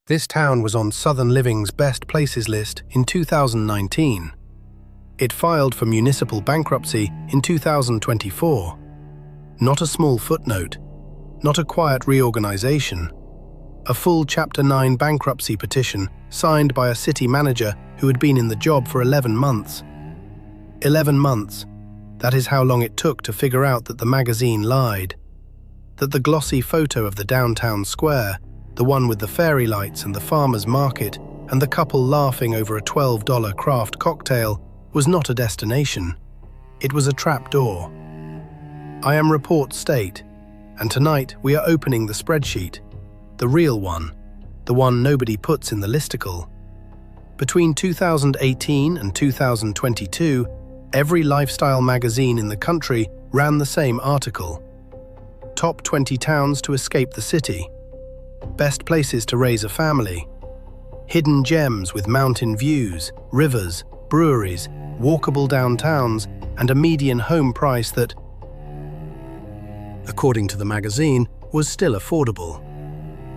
This town was on Southern Living's Best Places list in 2019. It filed for municipal bankruptcy in 2024. Not a small footnote, not a quiet reorganization. A full Chapter 9 bankruptcy petition signed by a city manager who had been in the job for 11 months. 11 months. That is how long it took to figure out that the magazine lied. That the glossy photo of the downtown square, the one with the fairy lights and the farmer's market and the couple laughing over a $12 craft cocktail, was not a destination. It was a trapdoor. I am report state, and tonight we are opening the spreadsheet. The real one. The one nobody puts in the listicle. Between 2018 and 2022, every lifestyle magazine in the country ran the same article. Top 20 towns to escape the city. Best places to raise a family. Hidden gems with mountain views, rivers, breweries, walkable downtowns, and a median home price that, according to the magazine, was still affordable.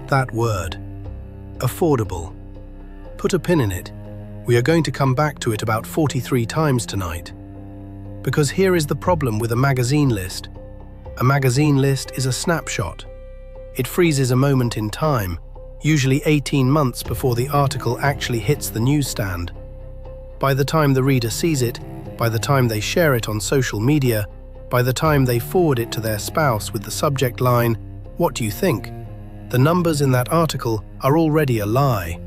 That word. Affordable. Put a pin in it. We are going to come back to it about 43 times tonight. Because here is the problem with a magazine list. A magazine list is a snapshot. It freezes a moment in time, usually 18 months before the article actually hits the newsstand. By the time the reader sees it, by the time they share it on social media, by the time they forward it to their spouse with the subject line, "What do you think?" the numbers in that article are already a lie.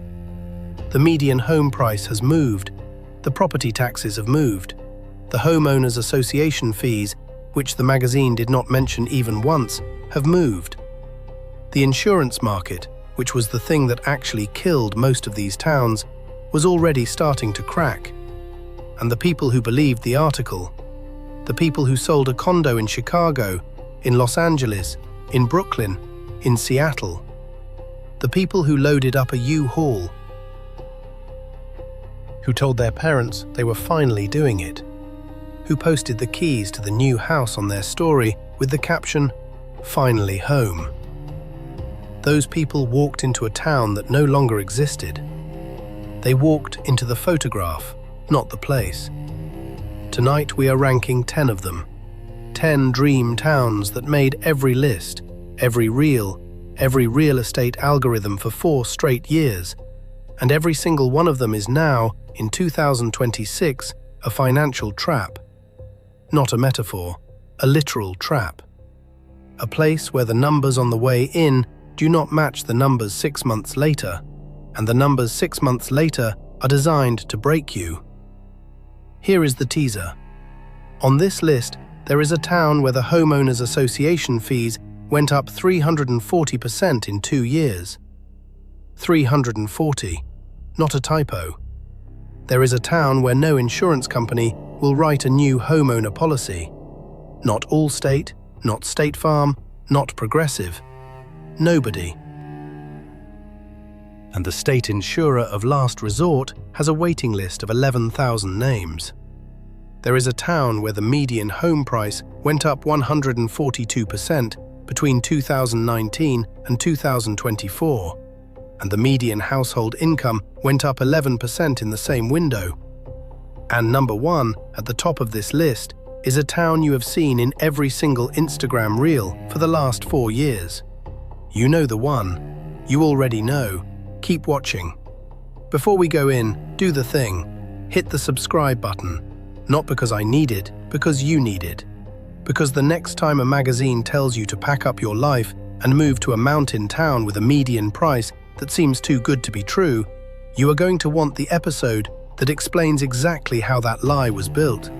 The median home price has moved, the property taxes have moved, the homeowners association fees, which the magazine did not mention even once, have moved. The insurance market, which was the thing that actually killed most of these towns, was already starting to crack. And the people who believed the article, the people who sold a condo in Chicago, in Los Angeles, in Brooklyn, in Seattle, the people who loaded up a U-Haul, who told their parents they were finally doing it, who posted the keys to the new house on their story with the caption, "Finally home." Those people walked into a town that no longer existed. They walked into the photograph, not the place. Tonight we are ranking 10 of them. 10 dream towns that made every list, every real estate algorithm for 4 straight years. And every single one of them is now, in 2026, a financial trap. Not a metaphor, a literal trap. A place where the numbers on the way in do not match the numbers 6 months later, and the numbers 6 months later are designed to break you. Here is the teaser. On this list, there is a town where the homeowners association fees went up 340% in 2 years. 340, not a typo. There is a town where no insurance company will write a new homeowner policy. Not Allstate, not State Farm, not Progressive. Nobody. And the state insurer of last resort has a waiting list of 11,000 names. There is a town where the median home price went up 142% between 2019 and 2024, and the median household income went up 11% in the same window. And number 1 at the top of this list is a town you have seen in every single Instagram reel for the last 4 years. You know the one. You already know. Keep watching. Before we go in, do the thing. Hit the subscribe button. Not because I need it, because you need it. Because the next time a magazine tells you to pack up your life and move to a mountain town with a median price that seems too good to be true, you are going to want the episode that explains exactly how that lie was built.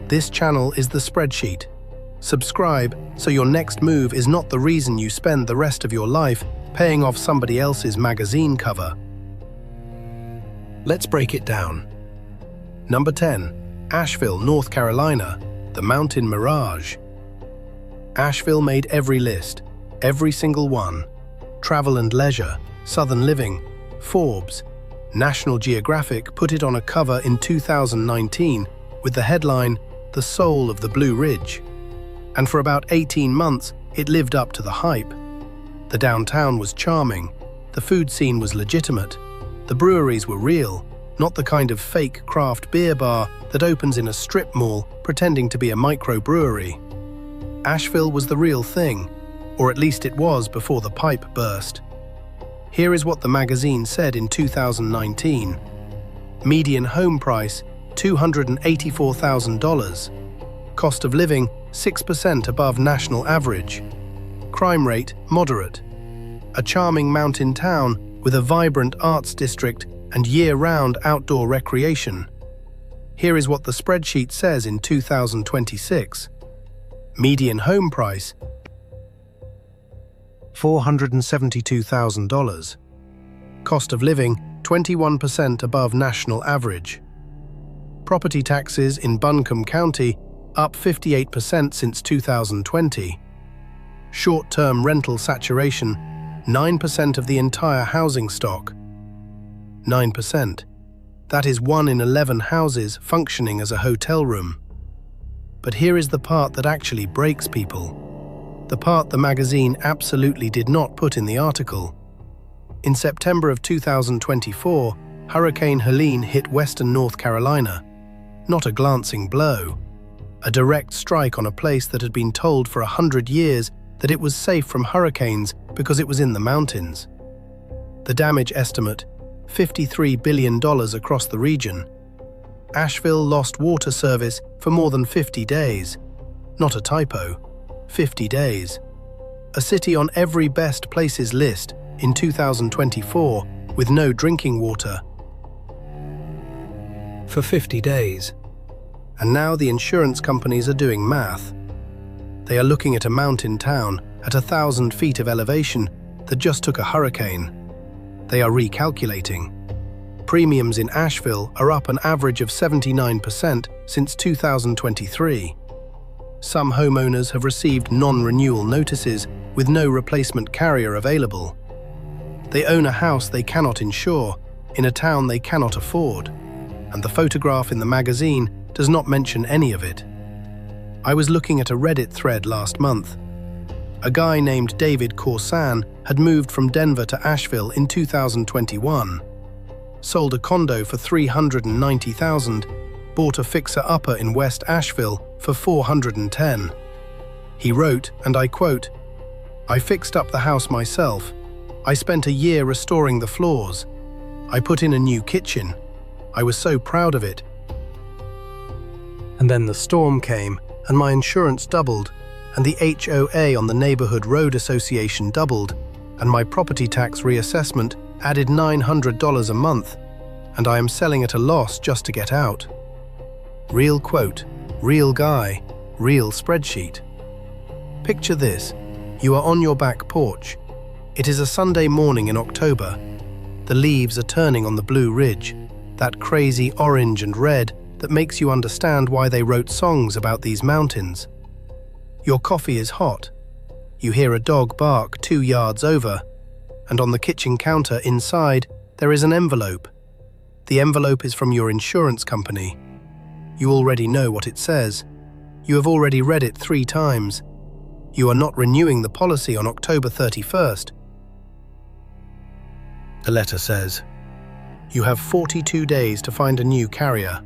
This channel is the spreadsheet. Subscribe so your next move is not the reason you spend the rest of your life paying off somebody else's magazine cover. Let's break it down. Number 10, Asheville, North Carolina, the Mountain Mirage. Asheville made every list, every single one. Travel and Leisure, Southern Living, Forbes, National Geographic put it on a cover in 2019 with the headline, "The Soul of the Blue Ridge." And for about 18 months, it lived up to the hype. The downtown was charming. The food scene was legitimate. The breweries were real, not the kind of fake craft beer bar that opens in a strip mall pretending to be a microbrewery. Asheville was the real thing, or at least it was before the pipe burst. Here is what the magazine said in 2019. Median home price, $284,000. Cost of living, 6% above national average. Crime rate, moderate. A charming mountain town with a vibrant arts district and year-round outdoor recreation. Here is what the spreadsheet says in 2026. Median home price, $472,000. Cost of living, 21% above national average. Property taxes in Buncombe County, up 58% since 2020. Short-term rental saturation, 9% of the entire housing stock. 9%. That is 1 in 11 houses functioning as a hotel room. But here is the part that actually breaks people. The part the magazine absolutely did not put in the article. In September of 2024, Hurricane Helene hit western North Carolina. Not a glancing blow. A direct strike on a place that had been told for 100 years that it was safe from hurricanes because it was in the mountains. The damage estimate, $53 billion across the region. Asheville lost water service for more than 50 days. Not a typo, 50 days. A city on every best places list in 2024 with no drinking water. For 50 days. And now the insurance companies are doing math. They are looking at a mountain town at 1,000 feet of elevation that just took a hurricane. They are recalculating. Premiums in Asheville are up an average of 79% since 2023. Some homeowners have received non-renewal notices with no replacement carrier available. They own a house they cannot insure in a town they cannot afford, and the photograph in the magazine does not mention any of it. I was looking at a Reddit thread last month. A guy named David Corsan had moved from Denver to Asheville in 2021, sold a condo for $390,000, bought a fixer-upper in West Asheville for $410,000. He wrote, and I quote, "I fixed up the house myself. I spent a year restoring the floors. I put in a new kitchen. I was so proud of it. And then the storm came, and my insurance doubled, and the HOA on the Neighborhood Road Association doubled, and my property tax reassessment added $900 a month, and I am selling at a loss just to get out." Real quote, real guy, real spreadsheet. Picture this. You are on your back porch. It is a Sunday morning in October. The leaves are turning on the Blue Ridge, that crazy orange and red that makes you understand why they wrote songs about these mountains. Your coffee is hot. You hear a dog bark 2 yards over, and on the kitchen counter inside, there is an envelope. The envelope is from your insurance company. You already know what it says. You have already read it 3 times. You are not renewing the policy on October 31st. The letter says, you have 42 days to find a new carrier.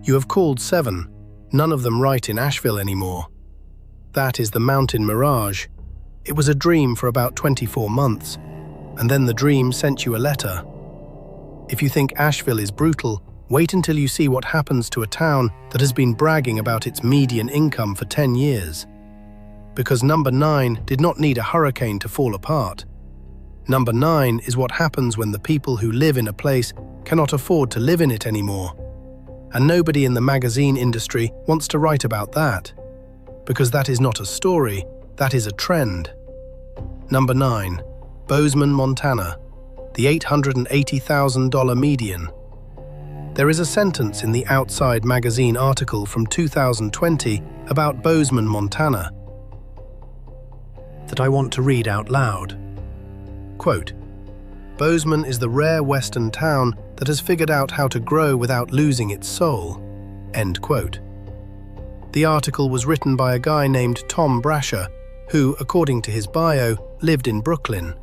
You have called 7, none of them right in Asheville anymore. That is the mountain mirage. It was a dream for about 24 months, and then the dream sent you a letter. If you think Asheville is brutal, wait until you see what happens to a town that has been bragging about its median income for 10 years. Because number 9 did not need a hurricane to fall apart. Number 9 is what happens when the people who live in a place cannot afford to live in it anymore. And nobody in the magazine industry wants to write about that. Because that is not a story, that is a trend. Number 9. Bozeman, Montana. The $880,000 median. There is a sentence in the Outside magazine article from 2020 about Bozeman, Montana, that I want to read out loud. Quote, "Bozeman is the rare western town that has figured out how to grow without losing its soul." End quote. The article was written by a guy named Tom Brasher, who, according to his bio, lived in Brooklyn.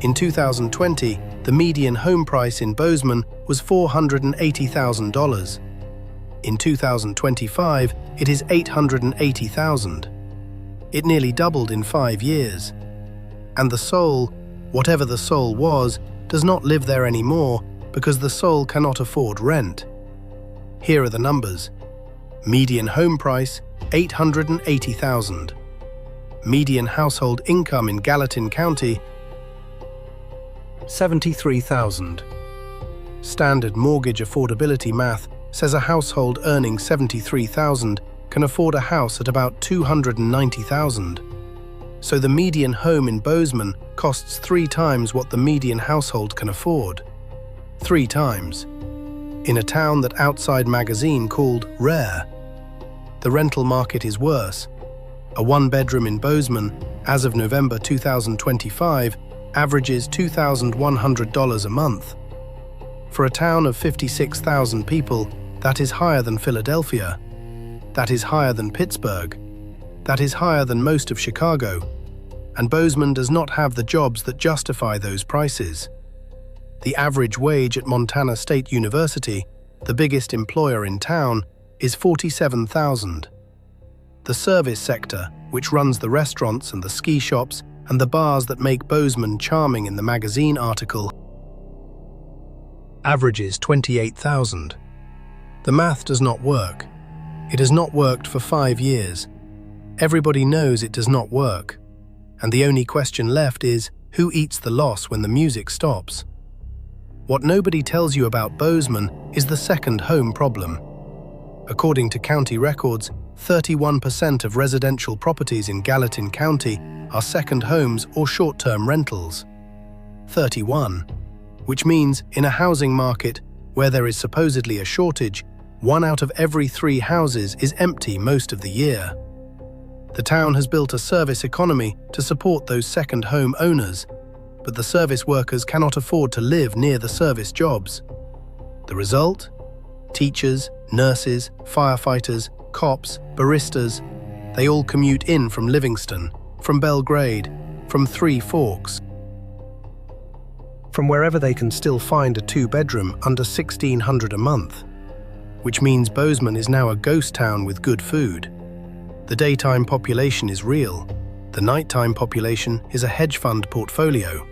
In 2020, the median home price in Bozeman was $480,000. In 2025, it is $880,000. It nearly doubled in 5 years. And the soul, whatever the soul was, does not live there anymore because the soul cannot afford rent. Here are the numbers. Median home price, $880,000. Median household income in Gallatin County, $73,000. Standard mortgage affordability math says a household earning $73,000 can afford a house at about $290,000. So the median home in Bozeman costs 3 times what the median household can afford. 3 times. In a town that Outside Magazine called rare. The rental market is worse. A 1-bedroom in Bozeman, as of November 2025, averages $2,100 a month. For a town of 56,000 people, that is higher than Philadelphia. That is higher than Pittsburgh. That is higher than most of Chicago. And Bozeman does not have the jobs that justify those prices. The average wage at Montana State University, the biggest employer in town, is $47,000. The service sector, which runs the restaurants and the ski shops and the bars that make Bozeman charming in the magazine article, averages $28,000. The math does not work. It has not worked for 5 years. Everybody knows it does not work. And the only question left is, who eats the loss when the music stops? What nobody tells you about Bozeman is the second home problem. According to county records, 31% of residential properties in Gallatin County are second homes or short-term rentals. 31, which means in a housing market where there is supposedly a shortage, 1 out of every 3 houses is empty most of the year. The town has built a service economy to support those second home owners, but the service workers cannot afford to live near the service jobs. The result? Teachers, nurses, firefighters, cops, baristas, they all commute in from Livingston, from Belgrade, from Three Forks, from wherever they can still find a 2-bedroom under $1,600 a month, which means Bozeman is now a ghost town with good food. The daytime population is real. The nighttime population is a hedge fund portfolio.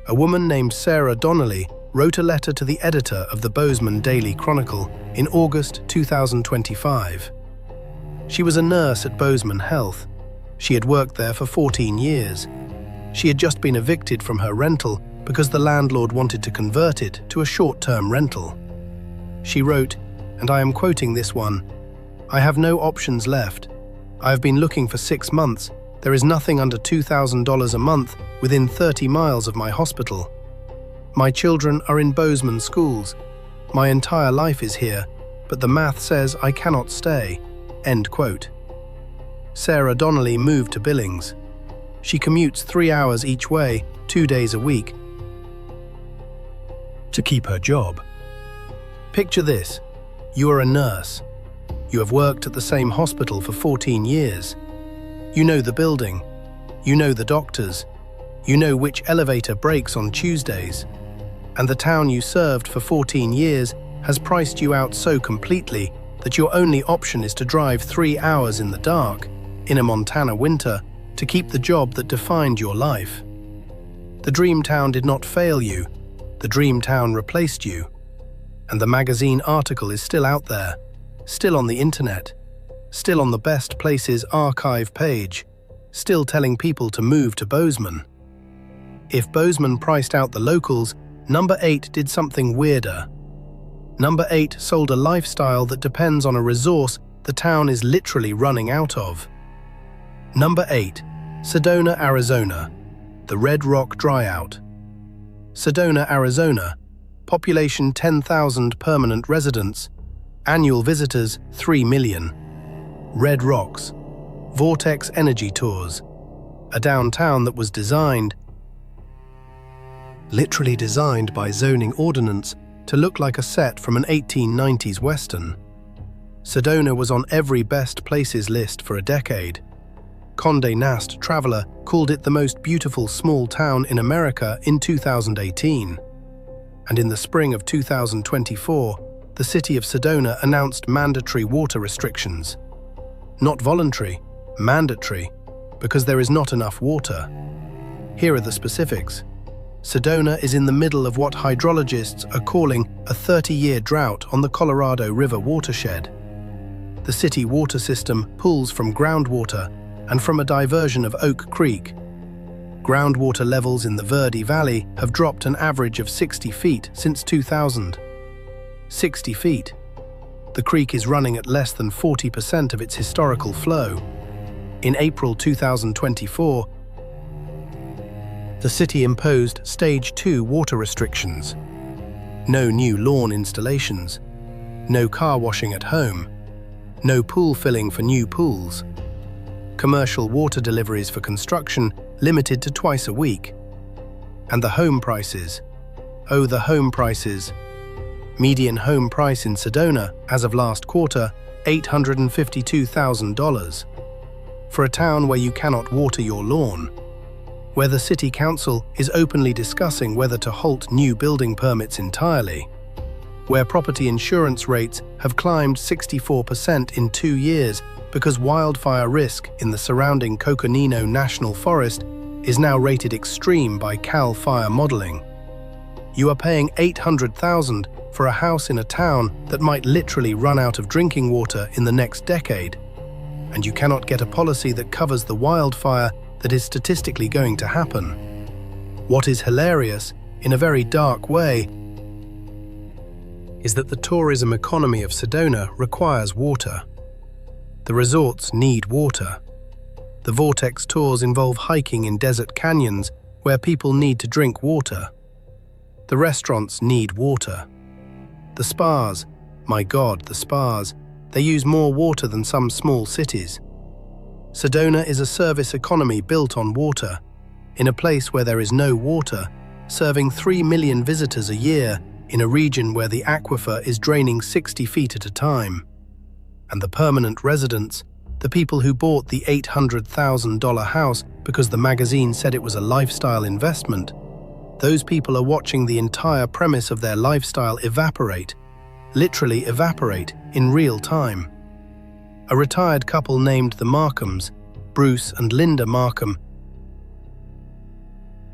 A woman named Sarah Donnelly wrote a letter to the editor of the Bozeman Daily Chronicle in August 2025. She was a nurse at Bozeman Health. She had worked there for 14 years. She had just been evicted from her rental because the landlord wanted to convert it to a short-term rental. She wrote, and I am quoting this one, "I have no options left. I have been looking for 6 months. There is nothing under $2,000 a month within 30 miles of my hospital. My children are in Bozeman schools. My entire life is here, but the math says I cannot stay." End quote. Sarah Donnelly moved to Billings. She commutes 3 hours each way, 2 days a week, to keep her job. Picture this. You are a nurse. You have worked at the same hospital for 14 years. You know the building. You know the doctors. You know which elevator breaks on Tuesdays. And the town you served for 14 years has priced you out so completely that your only option is to drive 3 hours in the dark, in a Montana winter, to keep the job that defined your life. The dream town did not fail you. The dream town replaced you. And the magazine article is still out there, still on the internet, still on the Best Places archive page, still telling people to move to Bozeman. If Bozeman priced out the locals, Number 8 did something weirder. Number 8 sold a lifestyle that depends on a resource the town is literally running out of. Number 8, Sedona, Arizona, the Red Rock Dryout. Sedona, Arizona, population 10,000 permanent residents, annual visitors 3 million. Red Rocks, Vortex Energy Tours, a downtown that was literally designed by zoning ordinance to look like a set from an 1890s Western. Sedona was on every best places list for a decade. Condé Nast Traveler called it the most beautiful small town in America in 2018. And in the spring of 2024, the city of Sedona announced mandatory water restrictions. Not voluntary, mandatory, because there is not enough water. Here are the specifics. Sedona is in the middle of what hydrologists are calling a 30-year drought on the Colorado River watershed. The city water system pulls from groundwater and from a diversion of Oak Creek. Groundwater levels in the Verde Valley have dropped an average of 60 feet since 2000. 60 feet. The creek is running at less than 40% of its historical flow. In April 2024, the city imposed Stage 2 water restrictions. No new lawn installations. No car washing at home. No pool filling for new pools. Commercial water deliveries for construction limited to twice a week. And the home prices. Oh, the home prices. Median home price in Sedona, as of last quarter, $852,000. For a town where you cannot water your lawn. Where the city council is openly discussing whether to halt new building permits entirely. Where property insurance rates have climbed 64% in 2 years because wildfire risk in the surrounding Coconino National Forest is now rated extreme by CAL FIRE modeling. You are paying $800,000 for a house in a town that might literally run out of drinking water in the next decade. And you cannot get a policy that covers the wildfire that is statistically going to happen. What is hilarious, in a very dark way, is that the tourism economy of Sedona requires water. The resorts need water. The vortex tours involve hiking in desert canyons where people need to drink water. The restaurants need water. The spas, my God, the spas, they use more water than some small cities. Sedona is a service economy built on water, in a place where there is no water, serving 3 million visitors a year in a region where the aquifer is draining 60 feet at a time. And the permanent residents, the people who bought the $800,000 house because the magazine said it was a lifestyle investment, those people are watching the entire premise of their lifestyle evaporate, literally evaporate, in real time. A retired couple named the Markhams, Bruce and Linda Markham,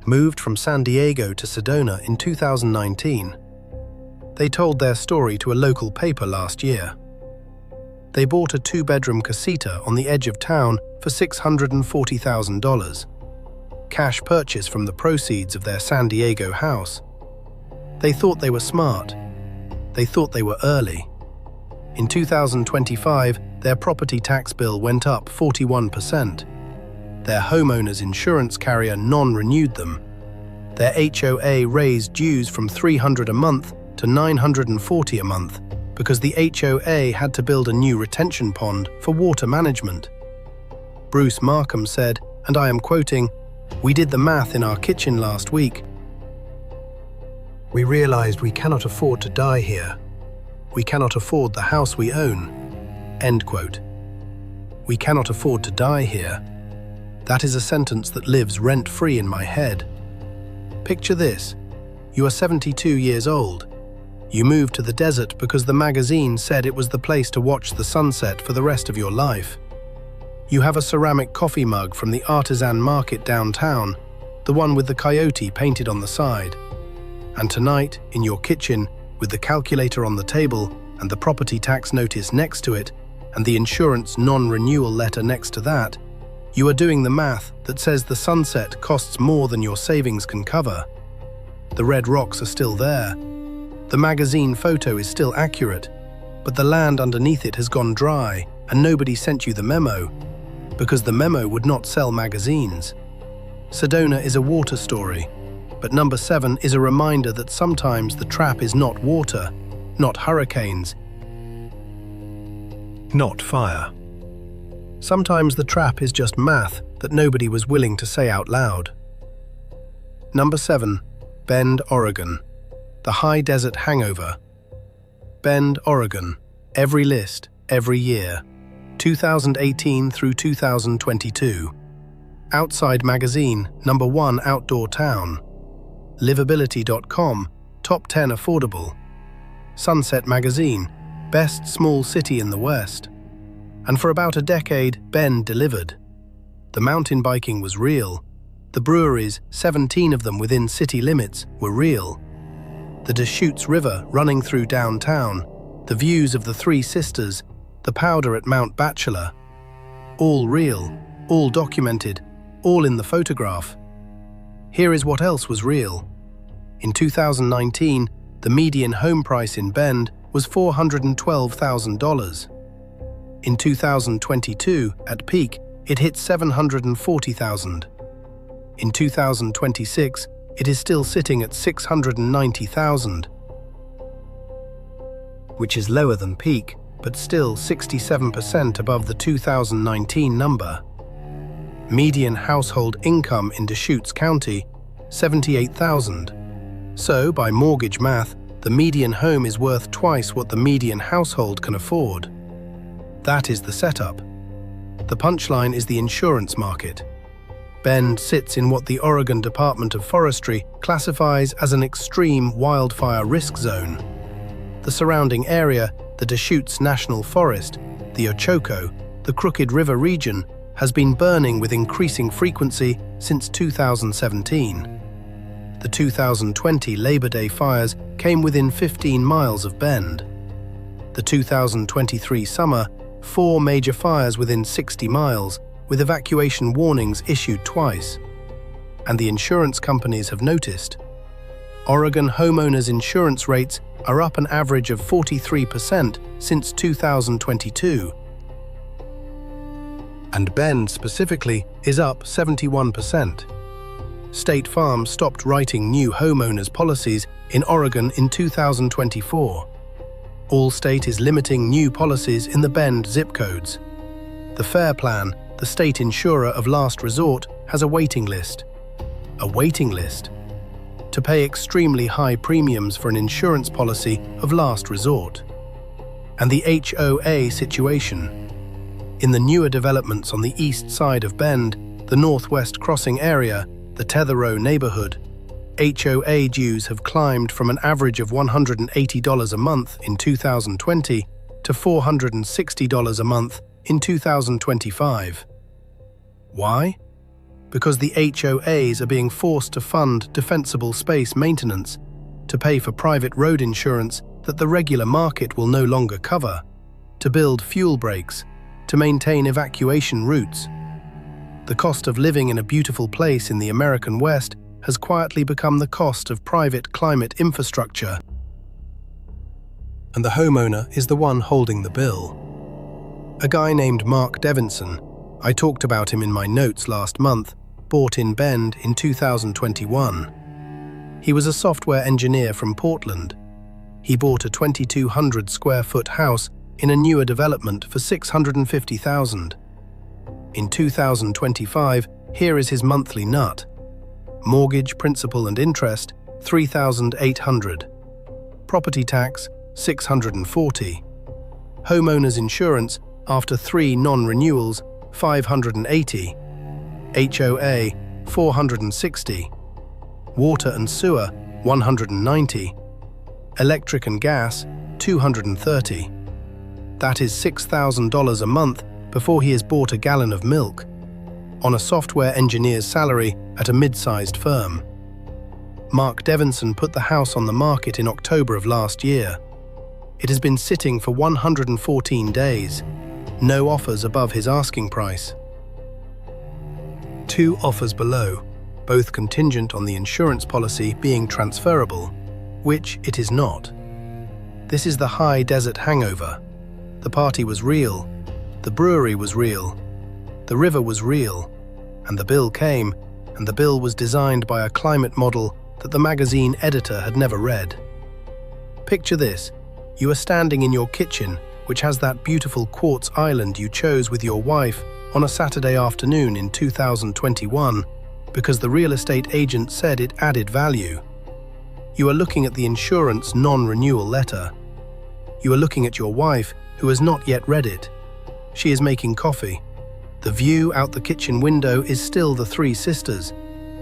moved from San Diego to Sedona in 2019. They told their story to a local paper last year. They bought a 2-bedroom casita on the edge of town for $640,000. Cash purchase from the proceeds of their San Diego house. They thought they were smart. They thought they were early. In 2025, their property tax bill went up 41%. Their homeowner's insurance carrier non-renewed them. Their HOA raised dues from $300 a month to $940 a month because the HOA had to build a new retention pond for water management. Bruce Markham said, and I am quoting, "We did the math in our kitchen last week. We realized we cannot afford to die here. We cannot afford the house we own." End quote. We cannot afford to die here. That is a sentence that lives rent-free in my head. Picture this. You are 72 years old. You moved to the desert because the magazine said it was the place to watch the sunset for the rest of your life. You have a ceramic coffee mug from the artisan market downtown, the one with the coyote painted on the side. And tonight, in your kitchen, with the calculator on the table and the property tax notice next to it, and the insurance non-renewal letter next to that, you are doing the math that says the sunset costs more than your savings can cover. The red rocks are still there. The magazine photo is still accurate, but the land underneath it has gone dry and nobody sent you the memo, because the memo would not sell magazines. Sedona is a water story, but number 7 is a reminder that sometimes the trap is not water, not hurricanes, not fire. Sometimes the trap is just math that nobody was willing to say out loud. Number 7, Bend, Oregon. The high desert hangover. Bend, Oregon. Every list, every year. 2018 through 2022. Outside Magazine, #1 outdoor town. Livability.com, top 10 affordable. Sunset Magazine, best small city in the West. And for about a decade, Bend delivered. The mountain biking was real. The breweries, 17 of them within city limits, were real. The Deschutes River running through downtown, the views of the Three Sisters, the powder at Mount Bachelor. All real, all documented, all in the photograph. Here is what else was real. In 2019, the median home price in Bend was $412,000. In 2022, at peak, it hit $740,000. In 2026, it is still sitting at $690,000, which is lower than peak, but still 67% above the 2019 number. Median household income in Deschutes County, $78,000. So, by mortgage math, the median home is worth twice what the median household can afford. That is the setup. The punchline is the insurance market. Bend sits in what the Oregon Department of Forestry classifies as an extreme wildfire risk zone. The surrounding area, the Deschutes National Forest, the Ochoco, the Crooked River region, has been burning with increasing frequency since 2017. The 2020 Labor Day fires came within 15 miles of Bend. The 2023 summer, 4 major fires within 60 miles, with evacuation warnings issued twice. And the insurance companies have noticed. Oregon homeowners' insurance rates are up an average of 43% since 2022. And Bend specifically is up 71%. State Farm stopped writing new homeowners policies in Oregon in 2024. Allstate is limiting new policies in the Bend zip codes. The FAIR Plan, the state insurer of last resort, has a waiting list. A waiting list to pay extremely high premiums for an insurance policy of last resort. And the HOA situation. In the newer developments on the east side of Bend, the Northwest Crossing area, the Tetherow neighborhood, HOA dues have climbed from an average of $180 a month in 2020 to $460 a month in 2025. Why? Because the HOAs are being forced to fund defensible space maintenance, to pay for private road insurance that the regular market will no longer cover, to build fuel breaks, to maintain evacuation routes. The cost of living in a beautiful place in the American West has quietly become the cost of private climate infrastructure. And the homeowner is the one holding the bill. A guy named Mark Devinson, I talked about him in my notes last month, bought in Bend in 2021. He was a software engineer from Portland. He bought a 2,200 square foot house in a newer development for $650,000. In 2025, here is his monthly nut. Mortgage, principal and interest, $3,800. Property tax, $640. Homeowners insurance, after 3 non-renewals, $580. HOA, $460. Water and sewer, $190. Electric and gas, $230. That is $6,000 a month before he has bought a gallon of milk, on a software engineer's salary at a mid-sized firm. Mark Devinson put the house on the market in October of last year. It has been sitting for 114 days, no offers above his asking price. 2 offers below, both contingent on the insurance policy being transferable, which it is not. This is the high desert hangover. The party was real, the brewery was real, the river was real, and the bill came, and the bill was designed by a climate model that the magazine editor had never read. Picture this: you are standing in your kitchen, which has that beautiful quartz island you chose with your wife on a Saturday afternoon in 2021 because the real estate agent said it added value. You are looking at the insurance non-renewal letter. You are looking at your wife, who has not yet read it. She is making coffee. The view out the kitchen window is still the Three Sisters,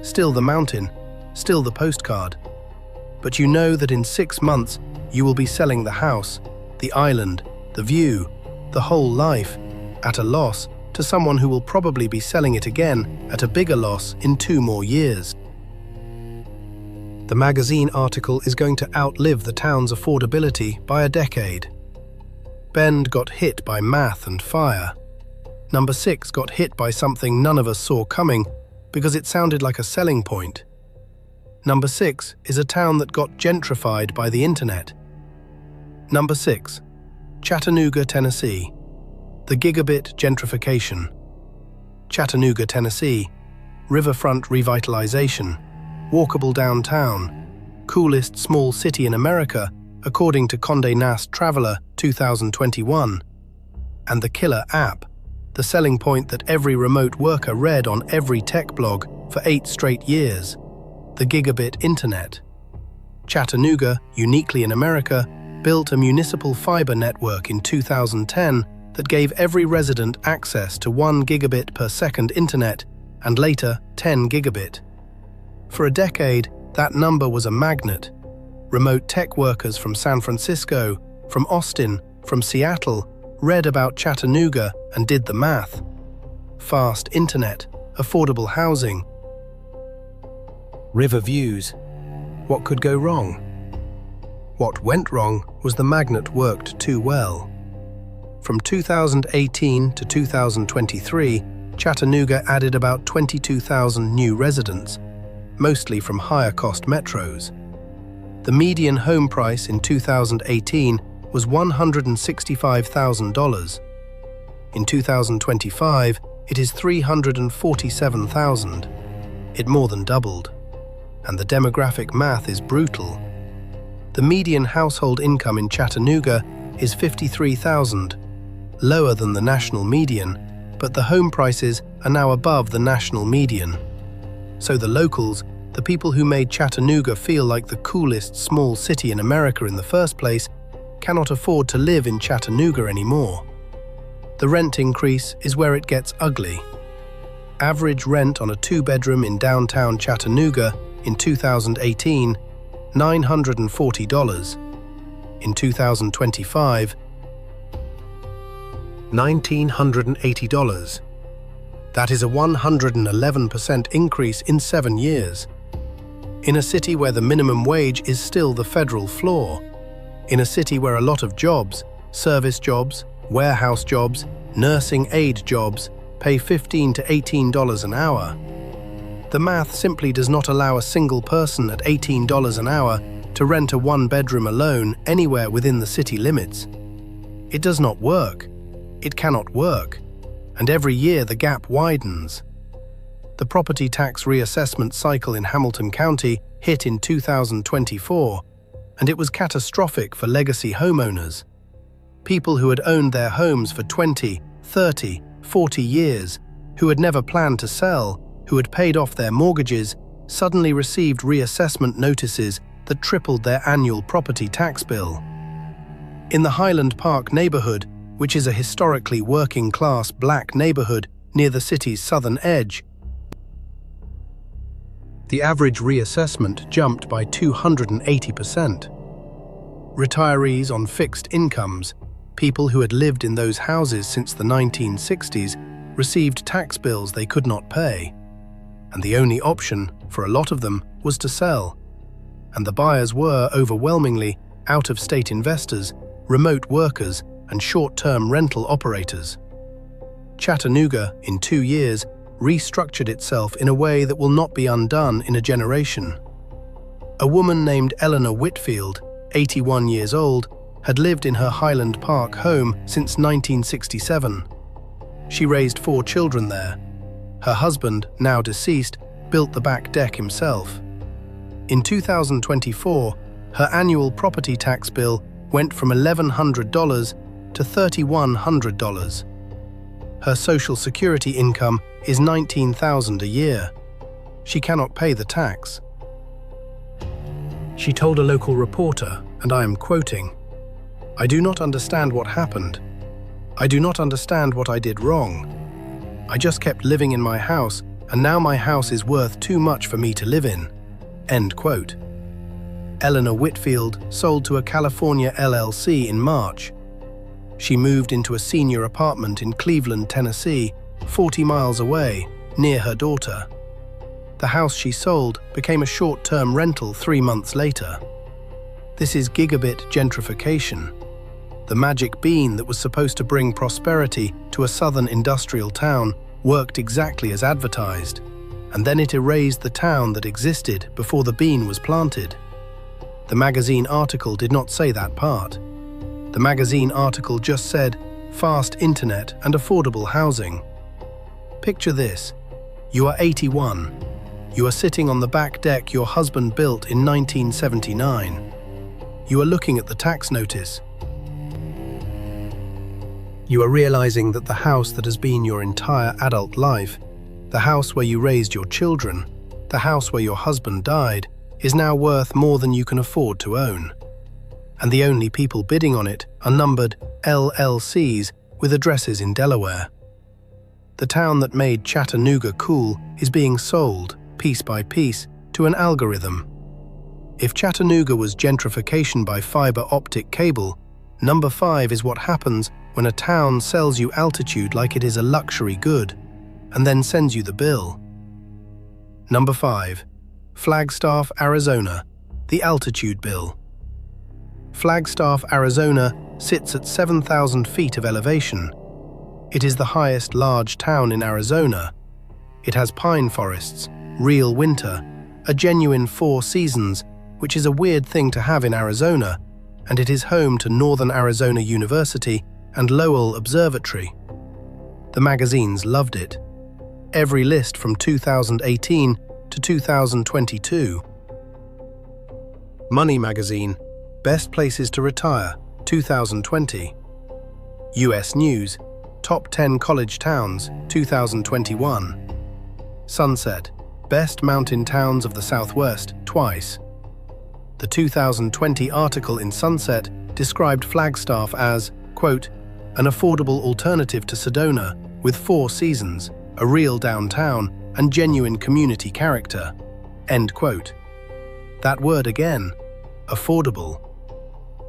still the mountain, still the postcard. But you know that in 6 months you will be selling the house, the island, the view, the whole life, at a loss to someone who will probably be selling it again at a bigger loss in 2 more years. The magazine article is going to outlive the town's affordability by a decade. Bend got hit by math and fire. Number 6 got hit by something none of us saw coming because it sounded like a selling point. Number 6 is a town that got gentrified by the internet. Number 6, Chattanooga, Tennessee. The gigabit gentrification. Chattanooga, Tennessee. Riverfront revitalization. Walkable downtown. Coolest small city in America, according to Condé Nast Traveler 2021. And the killer app. The selling point that every remote worker read on every tech blog for 8 straight years. The gigabit internet. Chattanooga, uniquely in America, built a municipal fiber network in 2010 that gave every resident access to 1 gigabit per second internet and later 10 gigabit. For a decade, that number was a magnet. Remote tech workers from San Francisco, from Austin, from Seattle, read about Chattanooga and did the math. Fast internet, affordable housing. River views. What could go wrong? What went wrong was the magnet worked too well. From 2018 to 2023, Chattanooga added about 22,000 new residents, mostly from higher-cost metros. The median home price in 2018 was $165,000. In 2025, it is $347,000. It more than doubled. And the demographic math is brutal. The median household income in Chattanooga is $53,000, lower than the national median, but the home prices are now above the national median. So the locals, the people who made Chattanooga feel like the coolest small city in America in the first place, cannot afford to live in Chattanooga anymore. The rent increase is where it gets ugly. Average rent on a 2-bedroom in downtown Chattanooga in 2018, $940. In 2025, $1,980. That is a 111% increase in 7 years. In a city where the minimum wage is still the federal floor. In a city where a lot of jobs, service jobs, warehouse jobs, nursing aid jobs, pay $15 to $18 an hour. The math simply does not allow a single person at $18 an hour to rent a 1-bedroom alone anywhere within the city limits. It does not work. It cannot work. And every year the gap widens. The property tax reassessment cycle in Hamilton County hit in 2024, and it was catastrophic for legacy homeowners. People who had owned their homes for 20, 30, 40 years, who had never planned to sell, who had paid off their mortgages, suddenly received reassessment notices that tripled their annual property tax bill. In the Highland Park neighborhood, which is a historically working-class black neighborhood near the city's southern edge, the average reassessment jumped by 280%. Retirees on fixed incomes, people who had lived in those houses since the 1960s, received tax bills they could not pay. And the only option, for a lot of them, was to sell. And the buyers were, overwhelmingly, out-of-state investors, remote workers, and short-term rental operators. Chattanooga, in 2 years, restructured itself in a way that will not be undone in a generation. A woman named Eleanor Whitfield, 81 years old, had lived in her Highland Park home since 1967. She raised 4 children there. Her husband, now deceased, built the back deck himself. In 2024, her annual property tax bill went from $1,100 to $3,100. Her Social Security income is $19,000 a year. She cannot pay the tax. She told a local reporter, and I am quoting, "I do not understand what happened. I do not understand what I did wrong. I just kept living in my house, and now my house is worth too much for me to live in." End quote. Eleanor Whitfield sold to a California LLC in March. She moved into a senior apartment in Cleveland, Tennessee, 40 miles away, near her daughter. The house she sold became a short-term rental 3 months later. This is gigabit gentrification. The magic bean that was supposed to bring prosperity to a southern industrial town worked exactly as advertised, and then it erased the town that existed before the bean was planted. The magazine article did not say that part. The magazine article just said, "Fast internet and affordable housing." Picture this. You are 81. You are sitting on the back deck your husband built in 1979. You are looking at the tax notice. You are realizing that the house that has been your entire adult life, the house where you raised your children, the house where your husband died, is now worth more than you can afford to own. And the only people bidding on it are numbered LLCs with addresses in Delaware. The town that made Chattanooga cool is being sold, piece by piece, to an algorithm. If Chattanooga was gentrification by fiber optic cable, number 5 is what happens when a town sells you altitude like it is a luxury good, and then sends you the bill. Number 5. Flagstaff, Arizona, the altitude bill. Flagstaff, Arizona sits at 7,000 feet of elevation. It is the highest large town in Arizona. It has pine forests, real winter, a genuine 4 seasons, which is a weird thing to have in Arizona, and it is home to Northern Arizona University and Lowell Observatory. The magazines loved it. Every list from 2018 to 2022. Money Magazine, Best Places to Retire, 2020. US News, Top 10 College Towns, 2021. Sunset, Best Mountain Towns of the Southwest, twice. The 2020 article in Sunset described Flagstaff as, quote, "an affordable alternative to Sedona with 4 seasons, a real downtown, and genuine community character." End quote. That word again, affordable.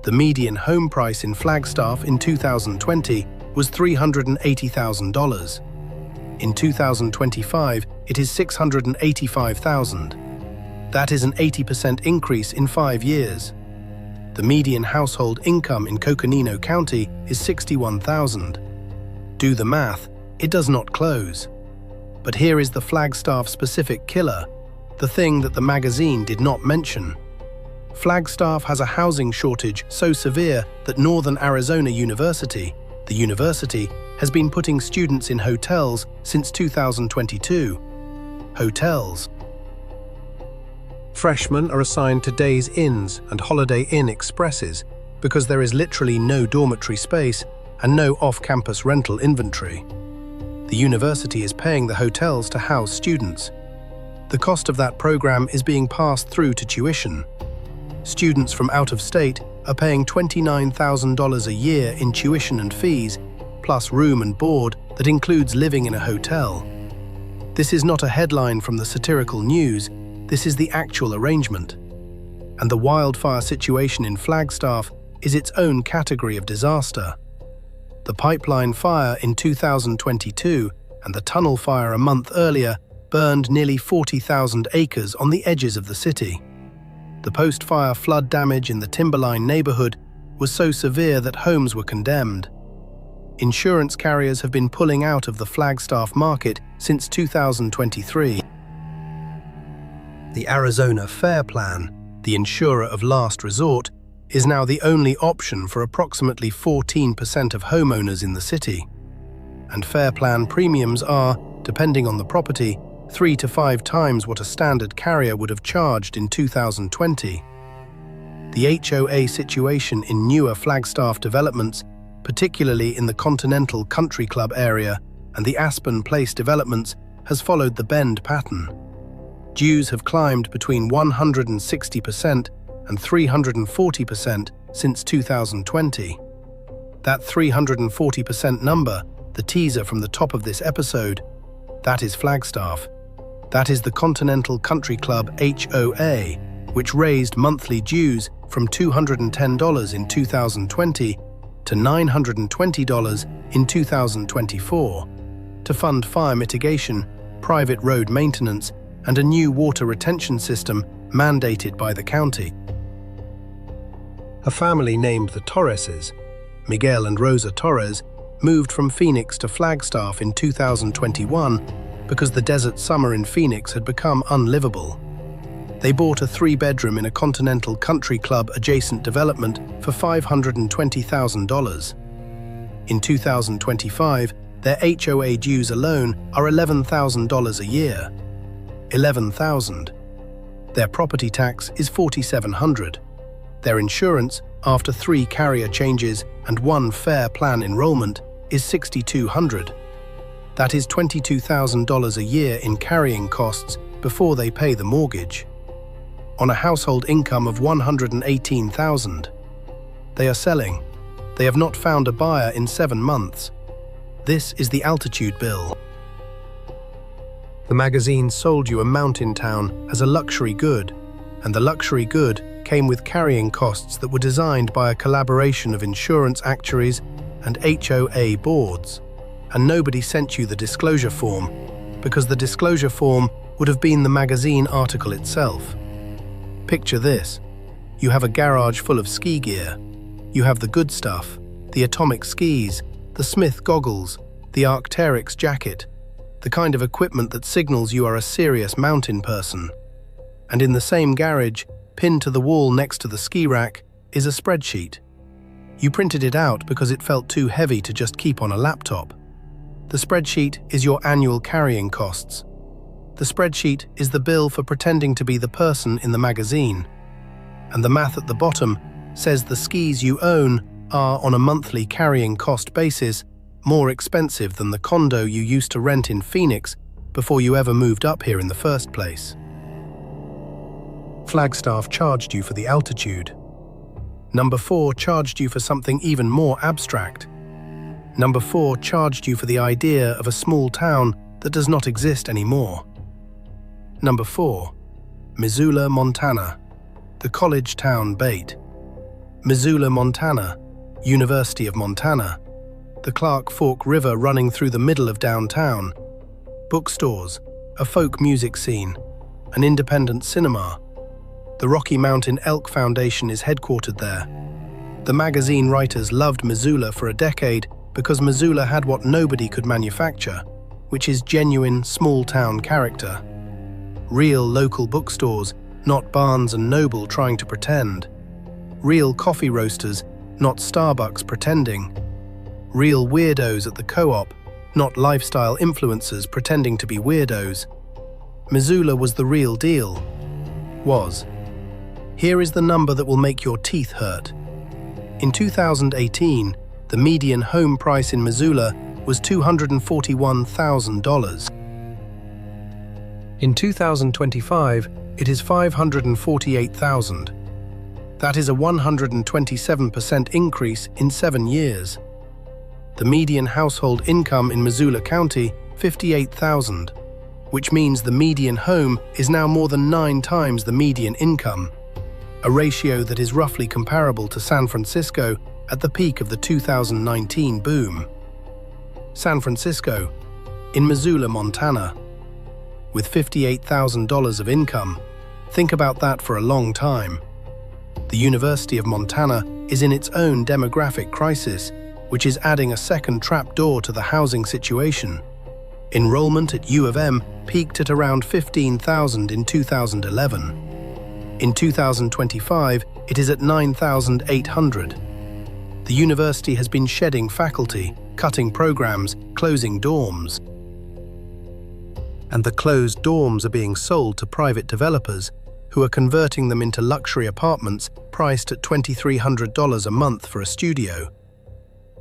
The median home price in Flagstaff in 2020 was $380,000. In 2025, it is $685,000. That is an 80% increase in 5 years. The median household income in Coconino County is $61,000. Do the math, it does not close. But here is the Flagstaff-specific killer, the thing that the magazine did not mention. Flagstaff has a housing shortage so severe that Northern Arizona University, the university, has been putting students in hotels since 2022. Hotels. Freshmen are assigned to days inns and Holiday Inn Expresses because there is literally no dormitory space and no off-campus rental inventory. The university is paying the hotels to house students. The cost of that program is being passed through to tuition. Students from out of state are paying $29,000 a year in tuition and fees, plus room and board that includes living in a hotel. This is not a headline from the satirical news, this is the actual arrangement. And the wildfire situation in Flagstaff is its own category of disaster. The pipeline fire in 2022 and the tunnel fire a month earlier burned nearly 40,000 acres on the edges of the city. The post-fire flood damage in the Timberline neighborhood was so severe that homes were condemned. Insurance carriers have been pulling out of the Flagstaff market since 2023. The Arizona Fair Plan, the insurer of last resort, is now the only option for approximately 14% of homeowners in the city. And Fair Plan premiums are, depending on the property, 3 to 5 times what a standard carrier would have charged in 2020. The HOA situation in newer Flagstaff developments, particularly in the Continental Country Club area and the Aspen Place developments, has followed the Bend pattern. Dues have climbed between 160% and 340% since 2020. That 340% number, the teaser from the top of this episode, that is Flagstaff. That is the Continental Country Club HOA, which raised monthly dues from $210 in 2020 to $920 in 2024 to fund fire mitigation, private road maintenance, and a new water retention system mandated by the county. A family named the Torreses, Miguel and Rosa Torres, moved from Phoenix to Flagstaff in 2021 because the desert summer in Phoenix had become unlivable. They bought a 3-bedroom in a Continental Country Club adjacent development for $520,000. In 2025, their HOA dues alone are $11,000 a year. $11,000. Their property tax is $4,700. Their insurance, after 3 carrier changes and 1 fair plan enrollment, is $6,200. That is $22,000 a year in carrying costs before they pay the mortgage. On a household income of $118,000. They are selling. They have not found a buyer in 7 months. This is the altitude bill. The magazine sold you a mountain town as a luxury good, and the luxury good came with carrying costs that were designed by a collaboration of insurance actuaries and HOA boards. And nobody sent you the disclosure form, because the disclosure form would have been the magazine article itself. Picture this. You have a garage full of ski gear. You have the good stuff, the atomic skis, the Smith goggles, the Arc'teryx jacket, the kind of equipment that signals you are a serious mountain person. And in the same garage, pinned to the wall next to the ski rack, is a spreadsheet. You printed it out because it felt too heavy to just keep on a laptop. The spreadsheet is your annual carrying costs. The spreadsheet is the bill for pretending to be the person in the magazine. And the math at the bottom says the skis you own are, on a monthly carrying cost basis, more expensive than the condo you used to rent in Phoenix before you ever moved up here in the first place. Flagstaff charged you for the altitude. Number 4 charged you for something even more abstract. Number 4 charged you for the idea of a small town that does not exist anymore. Number 4, Missoula, Montana, the college town bait. Missoula, Montana, University of Montana, the Clark Fork River running through the middle of downtown, bookstores, a folk music scene, an independent cinema. The Rocky Mountain Elk Foundation is headquartered there. The magazine writers loved Missoula for a decade because Missoula had what nobody could manufacture, which is genuine small-town character. Real local bookstores, not Barnes and Noble trying to pretend. Real coffee roasters, not Starbucks pretending. Real weirdos at the co-op, not lifestyle influencers pretending to be weirdos. Missoula was the real deal. Was. Here is the number that will make your teeth hurt. In 2018, the median home price in Missoula was $241,000. In 2025, it is $548,000. That is a 127% increase in 7 years. The median household income in Missoula County, $58,000, which means the median home is now more than 9 times the median income, a ratio that is roughly comparable to San Francisco at the peak of the 2019 boom. San Francisco, in Missoula, Montana. With $58,000 of income, think about that for a long time. The University of Montana is in its own demographic crisis, which is adding a second trapdoor to the housing situation. Enrollment at U of M peaked at around 15,000 in 2011. In 2025, it is at 9,800. The university has been shedding faculty, cutting programs, closing dorms. And the closed dorms are being sold to private developers who are converting them into luxury apartments priced at $2,300 a month for a studio.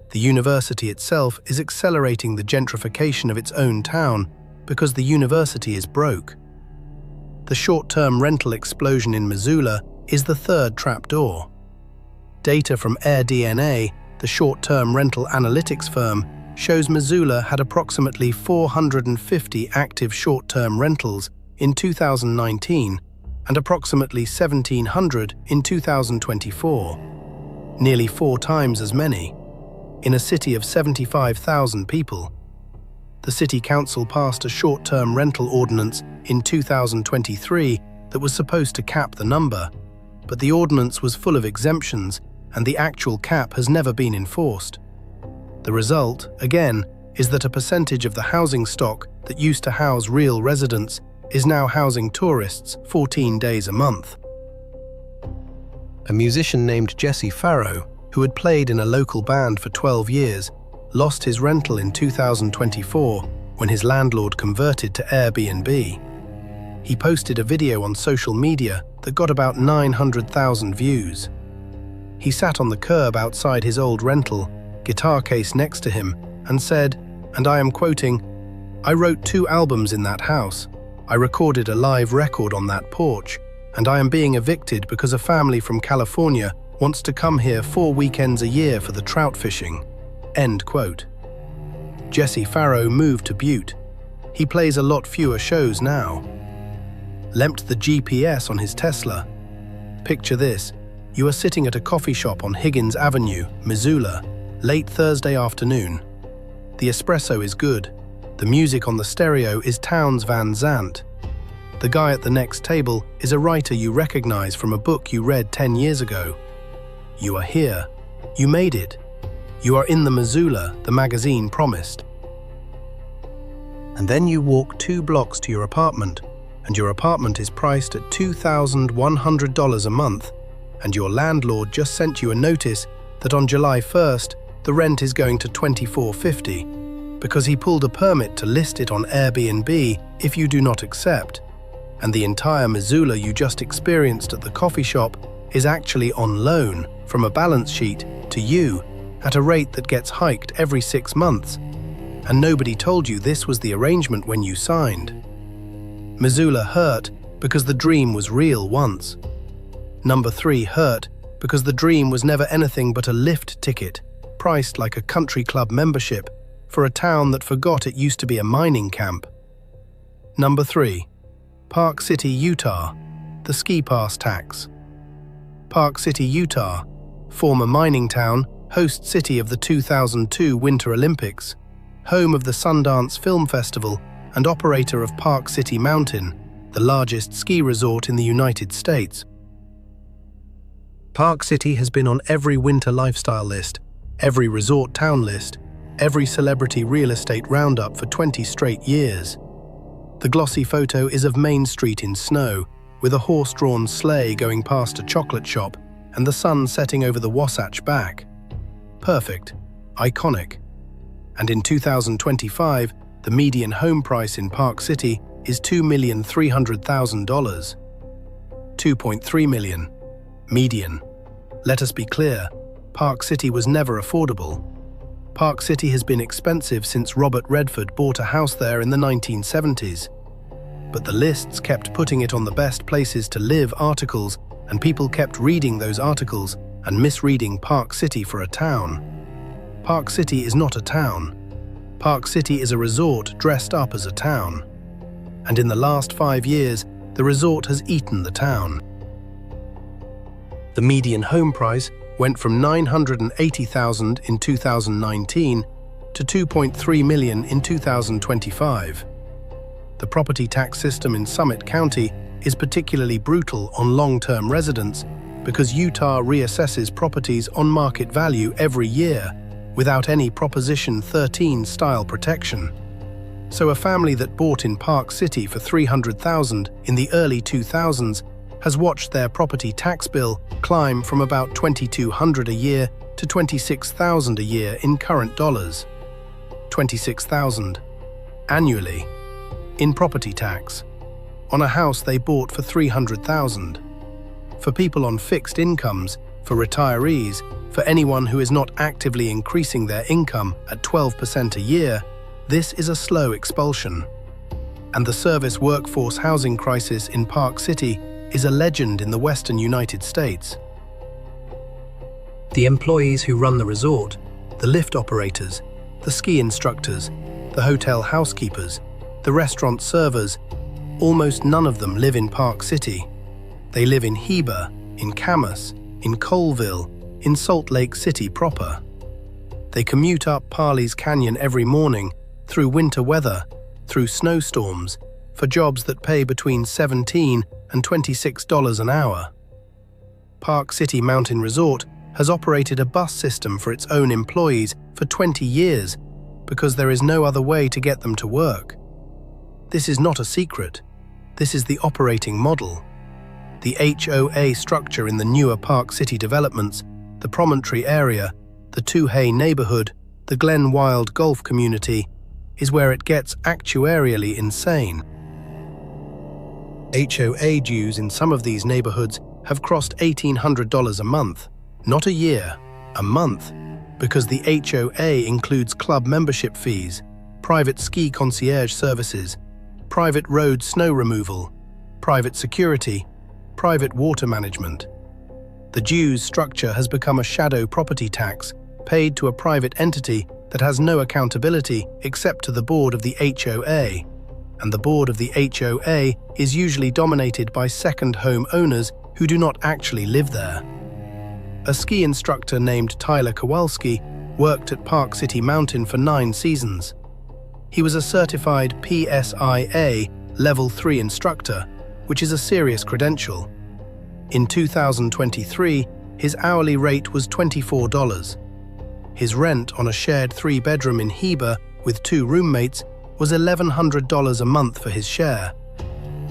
The university itself is accelerating the gentrification of its own town because the university is broke. The short-term rental explosion in Missoula is the third trapdoor. Data from AirDNA the short-term rental analytics firm, shows Missoula had approximately 450 active short-term rentals in 2019 and approximately 1,700 in 2024, nearly 4 times as many, in a city of 75,000 people. The City Council passed a short-term rental ordinance in 2023 that was supposed to cap the number, but the ordinance was full of exemptions and the actual cap has never been enforced. The result, again, is that a percentage of the housing stock that used to house real residents is now housing tourists 14 days a month. A musician named Jesse Farrow, who had played in a local band for 12 years, lost his rental in 2024 when his landlord converted to Airbnb. He posted a video on social media that got about 900,000 views. He sat on the curb outside his old rental, guitar case next to him, and said, and I am quoting, "I wrote 2 albums in that house. I recorded a live record on that porch, and I am being evicted because a family from California wants to come here 4 weekends a year for the trout fishing." End quote. Jesse Farrow moved to Butte. He plays a lot fewer shows now. Lemped the GPS on his Tesla. Picture this. You are sitting at a coffee shop on Higgins Avenue, Missoula, late Thursday afternoon. The espresso is good. The music on the stereo is Townes Van Zandt. The guy at the next table is a writer you recognize from a book you read 10 years ago. You are here. You made it. You are in the Missoula the magazine promised. And then you walk 2 blocks to your apartment, and your apartment is priced at $2,100 a month, and your landlord just sent you a notice that on July 1st, the rent is going to $2,450, because he pulled a permit to list it on Airbnb if you do not accept, and the entire Missoula you just experienced at the coffee shop is actually on loan from a balance sheet to you at a rate that gets hiked every 6 months, and nobody told you this was the arrangement when you signed. Missoula hurt because the dream was real once. Number 3 hurt because the dream was never anything but a lift ticket, priced like a country club membership, for a town that forgot it used to be a mining camp. Number 3. Park City, Utah, the ski pass tax. Park City, Utah, former mining town, host city of the 2002 Winter Olympics, home of the Sundance Film Festival and operator of Park City Mountain, the largest ski resort in the United States. Park City has been on every winter lifestyle list, every resort town list, every celebrity real estate roundup for 20 straight years. The glossy photo is of Main Street in snow, with a horse-drawn sleigh going past a chocolate shop and the sun setting over the Wasatch back. Perfect. Iconic. And in 2025, the median home price in Park City is $2,300,000. $2.3 million. Median. Let us be clear, Park City was never affordable. Park City has been expensive since Robert Redford bought a house there in the 1970s. But the lists kept putting it on the best places to live articles, and people kept reading those articles and misreading Park City for a town. Park City is not a town. Park City is a resort dressed up as a town. And in the last 5 years, the resort has eaten the town. The median home price went from $980,000 in 2019 to $2.3 million in 2025. The property tax system in Summit County is particularly brutal on long-term residents because Utah reassesses properties on market value every year without any Proposition 13 style protection. So a family that bought in Park City for $300,000 in the early 2000s has watched their property tax bill climb from about $2,200 a year to $26,000 a year in current dollars. $26,000 annually in property tax on a house they bought for $300,000. For people on fixed incomes, for retirees, for anyone who is not actively increasing their income at 12% a year, this is a slow expulsion. And the service workforce housing crisis in Park City is a legend in the western United States. The employees who run the resort, the lift operators, the ski instructors, the hotel housekeepers, the restaurant servers, almost none of them live in Park City. They live in Heber, in Camas, in Colville, in Salt Lake City proper. They commute up Parley's Canyon every morning, through winter weather, through snowstorms, for jobs that pay between $17 and $26 an hour. Park City Mountain Resort has operated a bus system for its own employees for 20 years because there is no other way to get them to work. This is not a secret. This is the operating model. The HOA structure in the newer Park City developments, the Promontory area, the Toohey neighborhood, the Glen Wild Golf community, is where it gets actuarially insane. HOA dues in some of these neighborhoods have crossed $1,800 a month, not a year, a month, because the HOA includes club membership fees, private ski concierge services, private road snow removal, private security, private water management. The dues structure has become a shadow property tax paid to a private entity that has no accountability except to the board of the HOA, and the board of the HOA is usually dominated by second home owners who do not actually live there. A ski instructor named Tyler Kowalski worked at Park City Mountain for 9 seasons. He was a certified PSIA Level 3 instructor, which is a serious credential. In 2023, his hourly rate was $24. His rent on a shared 3-bedroom in Heber with 2 roommates was $1,100 a month for his share.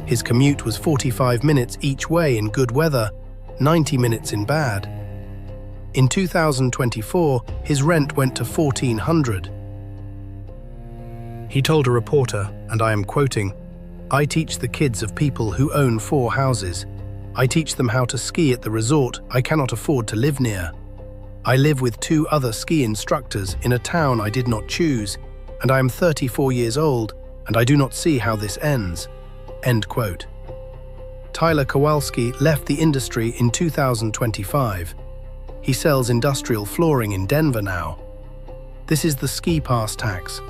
His commute was 45 minutes each way in good weather, 90 minutes in bad. In 2024, his rent went to $1,400. He told a reporter, and I am quoting, "I teach the kids of people who own 4 houses. I teach them how to ski at the resort I cannot afford to live near. I live with 2 other ski instructors in a town I did not choose, and I am 34 years old, and I do not see how this ends." End quote. Tyler Kowalski left the industry in 2025. He sells industrial flooring in Denver now. This is the ski pass tax.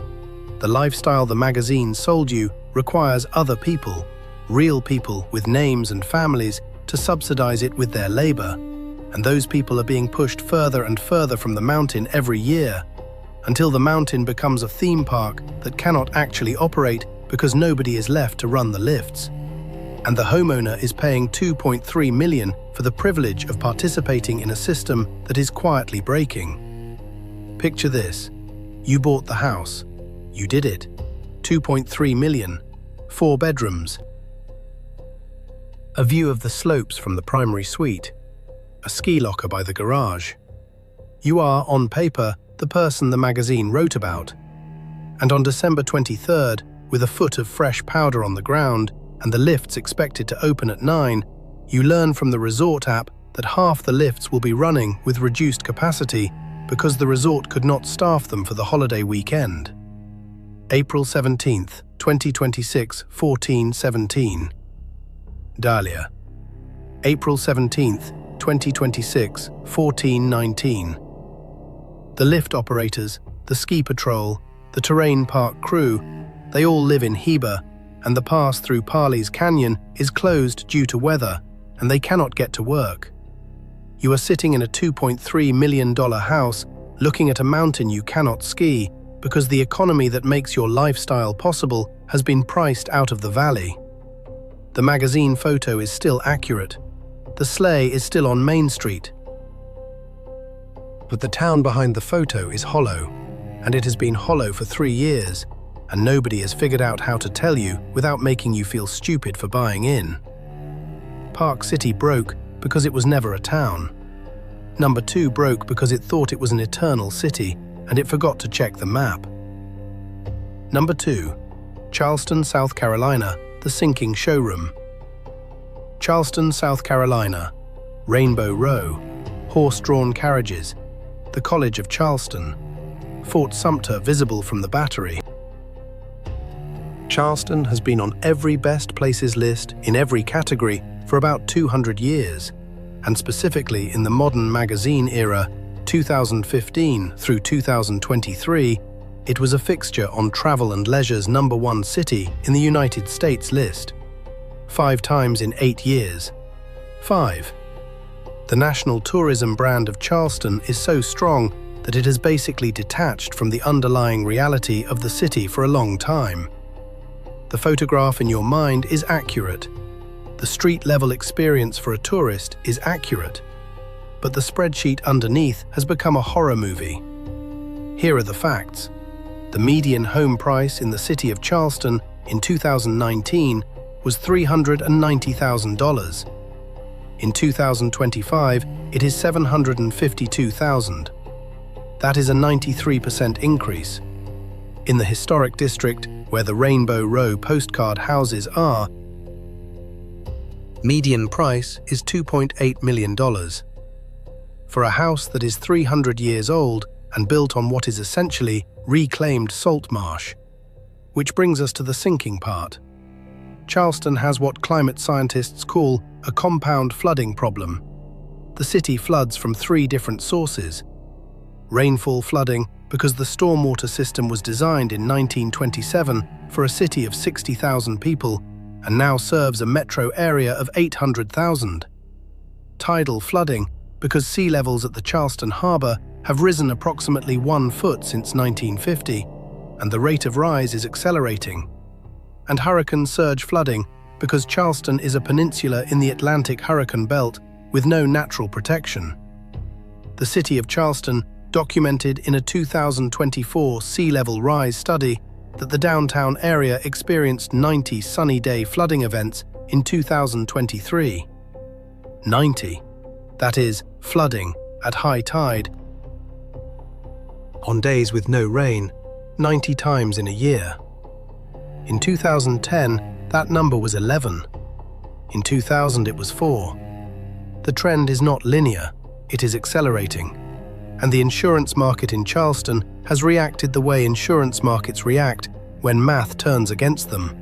The lifestyle the magazine sold you requires other people, real people with names and families, to subsidize it with their labor, and those people are being pushed further and further from the mountain every year, until the mountain becomes a theme park that cannot actually operate because nobody is left to run the lifts. And the homeowner is paying $2.3 million for the privilege of participating in a system that is quietly breaking. Picture this. You bought the house. You did it. $2.3 million. 4 bedrooms. A view of the slopes from the primary suite. A ski locker by the garage. You are, on paper, the person the magazine wrote about. And on December 23rd, with a foot of fresh powder on the ground and the lifts expected to open at 9, you learn from the resort app that half the lifts will be running with reduced capacity because the resort could not staff them for the holiday weekend. April 17th, 2026, 14:17. Dahlia. April 17th, 2026, 14:19. The lift operators, the ski patrol, the terrain park crew, they all live in Heber, and the pass through Parley's Canyon is closed due to weather, and they cannot get to work. You are sitting in a $2.3 million house looking at a mountain you cannot ski because the economy that makes your lifestyle possible has been priced out of the valley. The magazine photo is still accurate. The sleigh is still on Main Street. But the town behind the photo is hollow, and it has been hollow for 3 years, and nobody has figured out how to tell you without making you feel stupid for buying in. Park City broke because it was never a town. Number 2 broke because it thought it was an eternal city, and it forgot to check the map. Number 2. Charleston, South Carolina, the sinking showroom. Charleston, South Carolina, Rainbow Row, horse-drawn carriages, the College of Charleston, Fort Sumter visible from the Battery. Charleston has been on every best places list in every category for about 200 years, and specifically in the modern magazine era, 2015 through 2023, it was a fixture on Travel and Leisure's #1 city in the United States list, 5 times in 8 years. 5. The national tourism brand of Charleston is so strong that it has basically detached from the underlying reality of the city for a long time. The photograph in your mind is accurate. The street-level experience for a tourist is accurate. But the spreadsheet underneath has become a horror movie. Here are the facts. The median home price in the city of Charleston in 2019 was $390,000. In 2025, it is $752,000. That is a 93% increase. In the historic district, where the Rainbow Row postcard houses are, median price is $2.8 million. For a house that is 300 years old and built on what is essentially reclaimed salt marsh. Which brings us to the sinking part. Charleston has what climate scientists call a compound flooding problem. The city floods from 3 different sources. Rainfall flooding, because the stormwater system was designed in 1927 for a city of 60,000 people and now serves a metro area of 800,000. Tidal flooding, because sea levels at the Charleston Harbor have risen approximately 1 foot since 1950, and the rate of rise is accelerating. And hurricane surge flooding, because Charleston is a peninsula in the Atlantic hurricane belt with no natural protection. The city of Charleston documented in a 2024 sea level rise study that the downtown area experienced 90 sunny day flooding events in 2023. 90. That is, flooding at high tide. On days with no rain, 90 times in a year. In 2010, that number was 11. In 2000, it was 4. The trend is not linear, it is accelerating. And the insurance market in Charleston has reacted the way insurance markets react when math turns against them.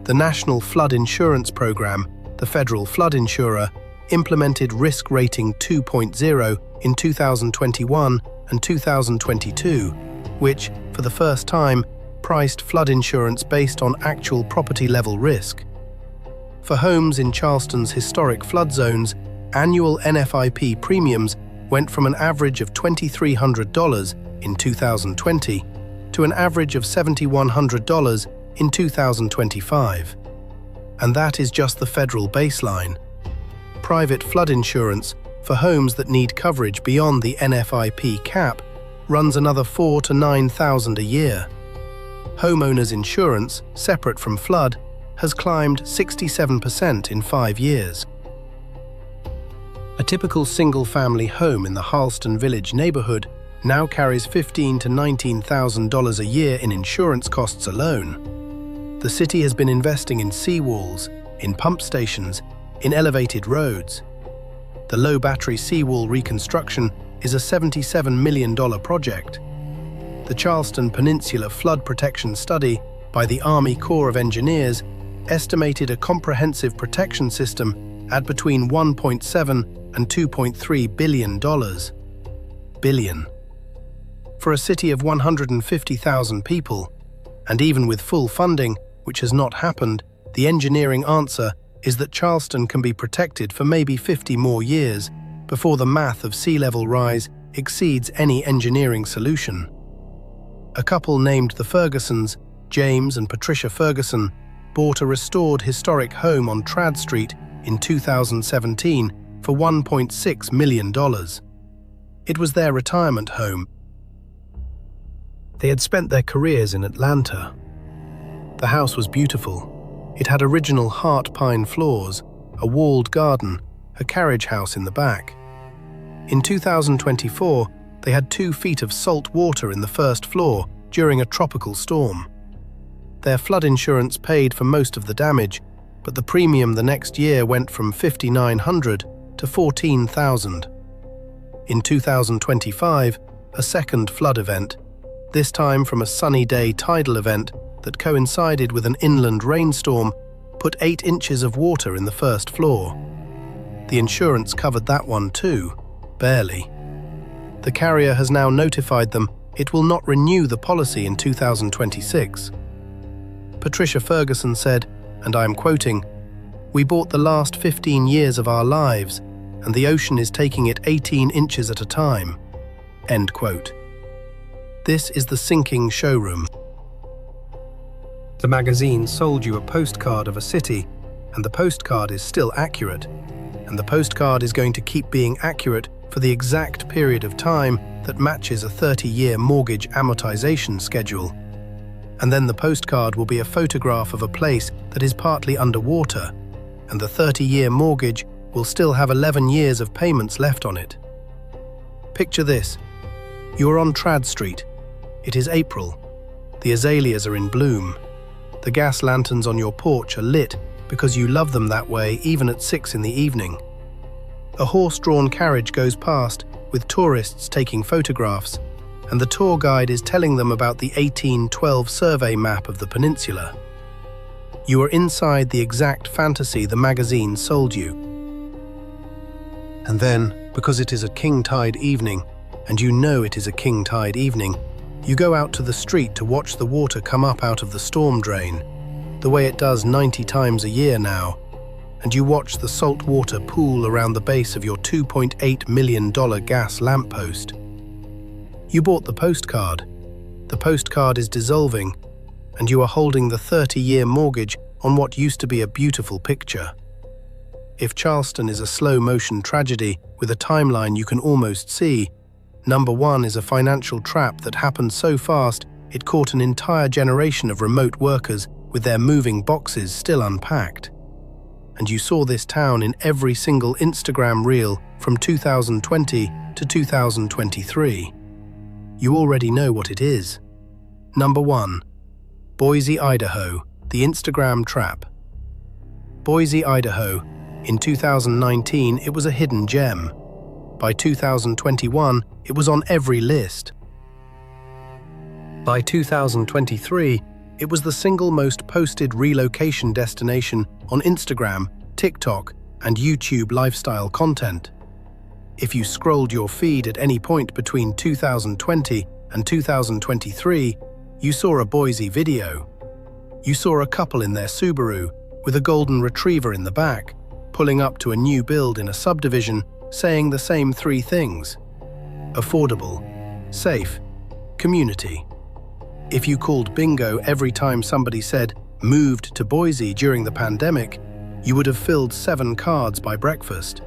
The National Flood Insurance Program, the federal flood insurer, implemented Risk Rating 2.0 in 2021 and 2022, which, for the first time, priced flood insurance based on actual property-level risk. For homes in Charleston's historic flood zones, annual NFIP premiums went from an average of $2,300 in 2020 to an average of $7,100 in 2025. And that is just the federal baseline. Private flood insurance for homes that need coverage beyond the NFIP cap runs another $4,000 to $9,000 a year. Homeowners insurance, separate from flood, has climbed 67% in 5 years. A typical single-family home in the Harleston Village neighborhood now carries $15,000 to $19,000 a year in insurance costs alone. The city has been investing in seawalls, in pump stations, in elevated roads. The low battery seawall reconstruction is a $77 million project. The Charleston Peninsula Flood Protection Study by the Army Corps of Engineers estimated a comprehensive protection system at between $1.7 and $2.3 billion. For a city of 150,000 people, and even with full funding, which has not happened, the engineering answer is that Charleston can be protected for maybe 50 more years before the math of sea level rise exceeds any engineering solution. A couple named the Fergusons, James and Patricia Ferguson, bought a restored historic home on Trad Street in 2017 for $1.6 million. It was their retirement home. They had spent their careers in Atlanta. The house was beautiful. It had original heart pine floors, a walled garden, a carriage house in the back. In 2024, they had 2 feet of salt water in the first floor during a tropical storm. Their flood insurance paid for most of the damage, but the premium the next year went from $5,900 to $14,000. In 2025, a second flood event, this time from a sunny day tidal event that coincided with an inland rainstorm, put 8 inches of water in the first floor. The insurance covered that one too, barely. The carrier has now notified them it will not renew the policy in 2026. Patricia Ferguson said, and I am quoting, "We bought the last 15 years of our lives, and the ocean is taking it 18 inches at a time." End quote. This is the sinking showroom. The magazine sold you a postcard of a city, and the postcard is still accurate. And the postcard is going to keep being accurate for the exact period of time that matches a 30-year mortgage amortization schedule. And then the postcard will be a photograph of a place that is partly underwater, and the 30-year mortgage will still have 11 years of payments left on it. Picture this. You are on Trad Street. It is April. The azaleas are in bloom. The gas lanterns on your porch are lit because you love them that way even at 6 in the evening. A horse-drawn carriage goes past with tourists taking photographs, and the tour guide is telling them about the 1812 survey map of the peninsula. You are inside the exact fantasy the magazine sold you. And then, because it is a king tide evening, and you know it is a king tide evening, you go out to the street to watch the water come up out of the storm drain, the way it does 90 times a year now, and you watch the salt water pool around the base of your $2.8 million gas lamppost. You bought the postcard. The postcard is dissolving, and you are holding the 30-year mortgage on what used to be a beautiful picture. If Charleston is a slow-motion tragedy with a timeline you can almost see, number 1 is a financial trap that happened so fast it caught an entire generation of remote workers with their moving boxes still unpacked. And you saw this town in every single Instagram reel from 2020 to 2023. You already know what it is. Number 1. Boise, Idaho, the Instagram trap. Boise, Idaho. In 2019, it was a hidden gem. By 2021, it was on every list. By 2023, it was the single most posted relocation destination on Instagram, TikTok, and YouTube lifestyle content. If you scrolled your feed at any point between 2020 and 2023, you saw a Boise video. You saw a couple in their Subaru with a golden retriever in the back, pulling up to a new build in a subdivision, saying the same 3 things: affordable, safe, community. If you called bingo every time somebody said moved to Boise during the pandemic, you would have filled 7 cards by breakfast.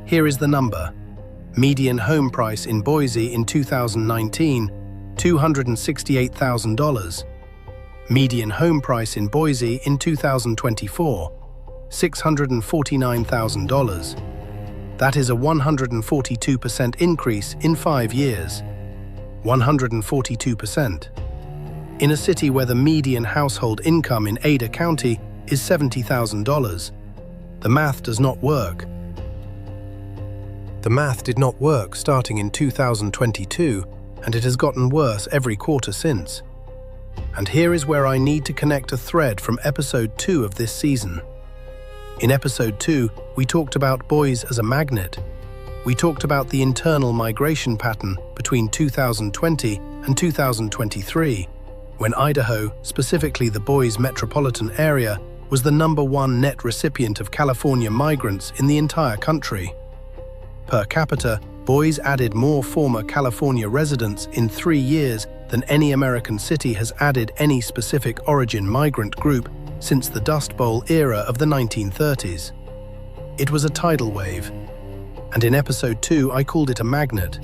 Here is the number. Median home price in Boise in 2019, $268,000. Median home price in Boise in 2024, $649,000. That is a 142% increase in 5 years. 142%. In a city where the median household income in Ada County is $70,000. The math does not work. The math did not work starting in 2022, and it has gotten worse every quarter since. And here is where I need to connect a thread from episode 2 of this season. In episode 2, we talked about boys as a magnet. We talked about the internal migration pattern between 2020 and 2023, when Idaho, specifically the Boise metropolitan area, was the number 1 net recipient of California migrants in the entire country. Per capita, Boise added more former California residents in 3 years than any American city has added any specific origin migrant group since the Dust Bowl era of the 1930s. It was a tidal wave. And in episode 2, I called it a magnet.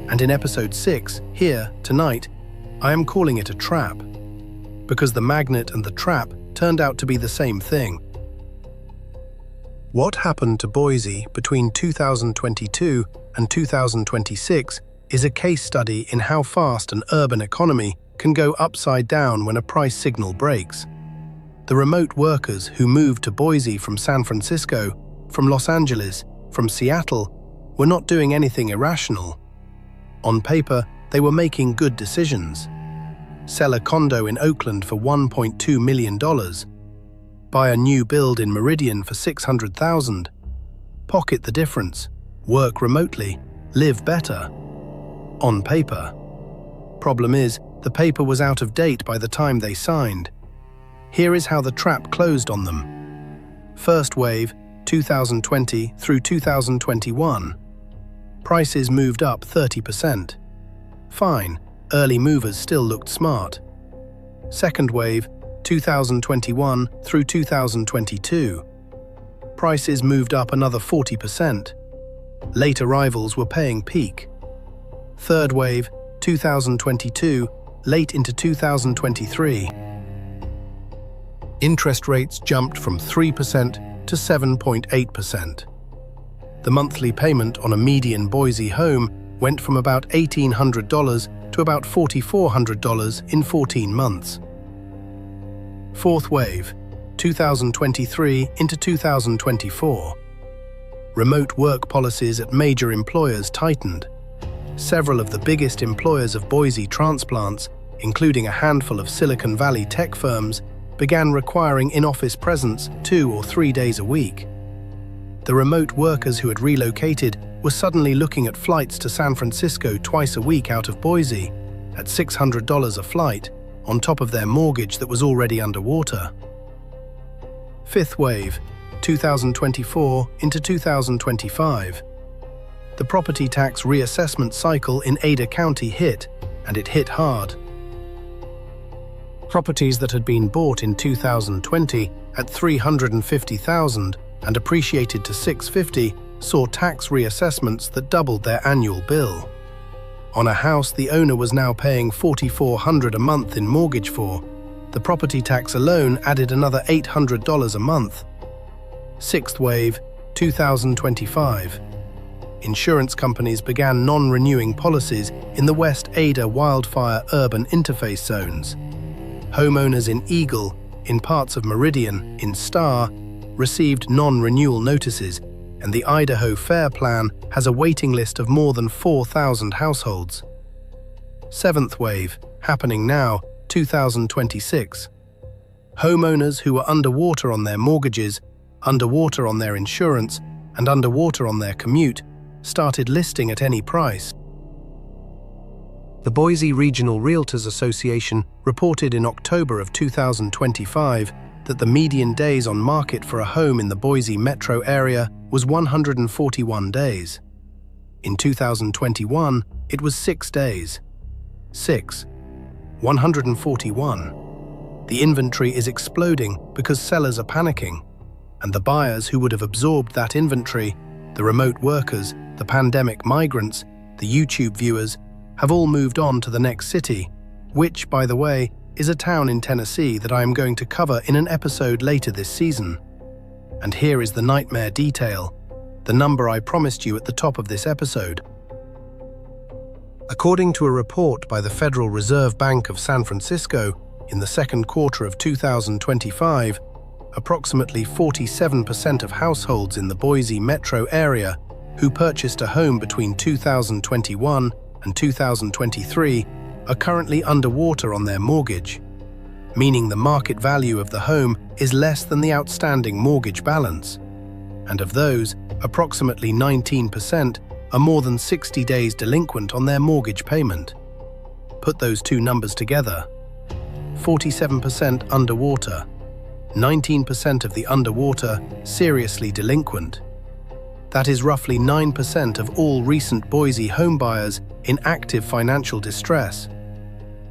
And in episode 6, here, tonight, I am calling it a trap. Because the magnet and the trap turned out to be the same thing. What happened to Boise between 2022 and 2026 is a case study in how fast an urban economy can go upside down when a price signal breaks. The remote workers who moved to Boise from San Francisco, from Los Angeles, from Seattle, were not doing anything irrational. On paper, they were making good decisions. Sell a condo in Oakland for $1.2 million. Buy a new build in Meridian for $600,000. Pocket the difference. Work remotely. Live better. on paper. Problem is, the paper was out of date by the time they signed. Here is how the trap closed on them. First wave, 2020 through 2021. Prices moved up 30%. Fine, early movers still looked smart. Second wave, 2021 through 2022. Prices moved up another 40%. Late arrivals were paying peak. Third wave, 2022, late into 2023. Interest rates jumped from 3% to 7.8%. The monthly payment on a median Boise home went from about $1,800 to about $4,400 in 14 months. Fourth wave, 2023 into 2024. Remote work policies at major employers tightened. Several of the biggest employers of Boise transplants, including a handful of Silicon Valley tech firms, began requiring in-office presence 2 or 3 days a week. The remote workers who had relocated were suddenly looking at flights to San Francisco twice a week out of Boise, at $600 a flight, on top of their mortgage that was already underwater. Fifth wave, 2024 into 2025. The property tax reassessment cycle in Ada County hit, and it hit hard. Properties that had been bought in 2020 at $350,000 and appreciated to $650,000 saw tax reassessments that doubled their annual bill. On a house the owner was now paying $4,400 a month in mortgage for, the property tax alone added another $800 a month. Sixth wave, 2025. Insurance companies began non-renewing policies in the West Ada wildfire urban interface zones. Homeowners in Eagle, in parts of Meridian, in Star, received non-renewal notices, and the Idaho Fair Plan has a waiting list of more than 4,000 households. Seventh wave, happening now, 2026. Homeowners who were underwater on their mortgages, underwater on their insurance, and underwater on their commute started listing at any price. The Boise Regional Realtors Association reported in October of 2025 that the median days on market for a home in the Boise metro area was 141 days. In 2021, it was 6 days. 141. The inventory is exploding because sellers are panicking, and the buyers who would have absorbed that inventory, the remote workers, the pandemic migrants, the YouTube viewers, have all moved on to the next city, which, by the way, is a town in Tennessee that I am going to cover in an episode later this season. And here is the nightmare detail, the number I promised you at the top of this episode. According to a report by the Federal Reserve Bank of San Francisco, in the second quarter of 2025, approximately 47% of households in the Boise metro area who purchased a home between 2021 and 2023 are currently underwater on their mortgage, meaning the market value of the home is less than the outstanding mortgage balance. And of those, approximately 19% are more than 60 days delinquent on their mortgage payment. Put those two numbers together. 47% underwater, 19% of the underwater seriously delinquent. That is roughly 9% of all recent Boise homebuyers in active financial distress.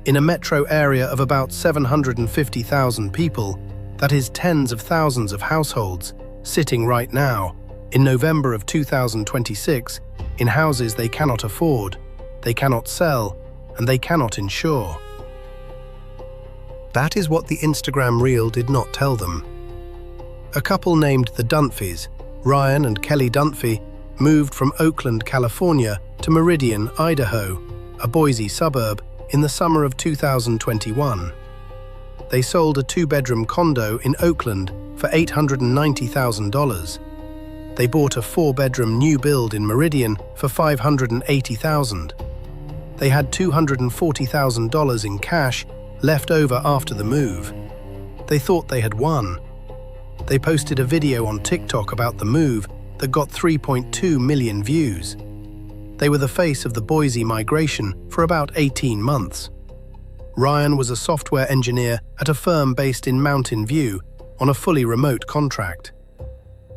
In a metro area of about 750,000 people, that is tens of thousands of households sitting right now, in November of 2026, in houses they cannot afford, they cannot sell, and they cannot insure. That is what the Instagram reel did not tell them. A couple named the Dunphys, Ryan and Kelly Dunphy, moved from Oakland, California to Meridian, Idaho, a Boise suburb, in the summer of 2021. They sold a 2-bedroom condo in Oakland for $890,000. They bought a 4-bedroom new build in Meridian for $580,000. They had $240,000 in cash left over after the move. They thought they had won. They posted a video on TikTok about the move that got 3.2 million views. They were the face of the Boise migration for about 18 months. Ryan was a software engineer at a firm based in Mountain View on a fully remote contract.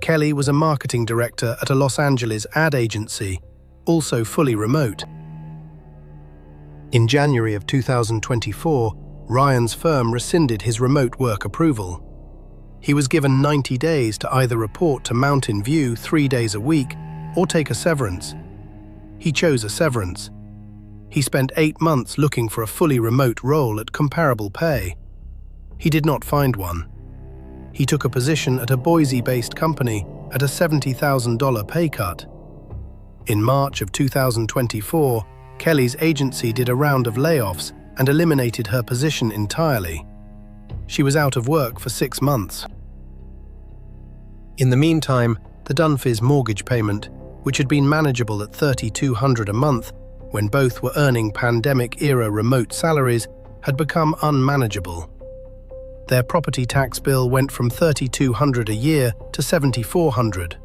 Kelly was a marketing director at a Los Angeles ad agency, also fully remote. In January of 2024, Ryan's firm rescinded his remote work approval. He was given 90 days to either report to Mountain View 3 days a week or take a severance. He chose a severance. He spent 8 months looking for a fully remote role at comparable pay. He did not find one. He took a position at a Boise-based company at a $70,000 pay cut. In March of 2024, Kelly's agency did a round of layoffs and eliminated her position entirely. She was out of work for 6 months. In the meantime, the Dunphys' mortgage payment, which had been manageable at $3,200 a month when both were earning pandemic-era remote salaries, had become unmanageable. Their property tax bill went from $3,200 a year to $7,400.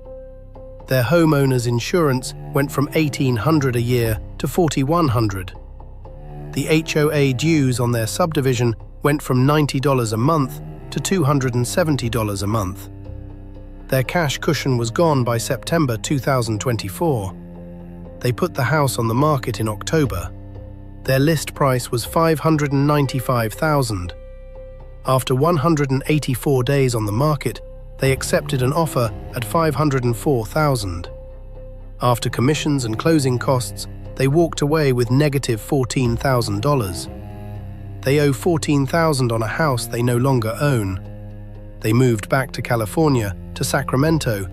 Their homeowner's insurance went from $1,800 a year to $4,100. The HOA dues on their subdivision went from $90 a month to $270 a month. Their cash cushion was gone by September 2024. They put the house on the market in October. Their list price was $595,000. After 184 days on the market, they accepted an offer at $504,000. After commissions and closing costs, they walked away with negative $14,000. They owe $14,000 on a house they no longer own. They moved back to California, to Sacramento,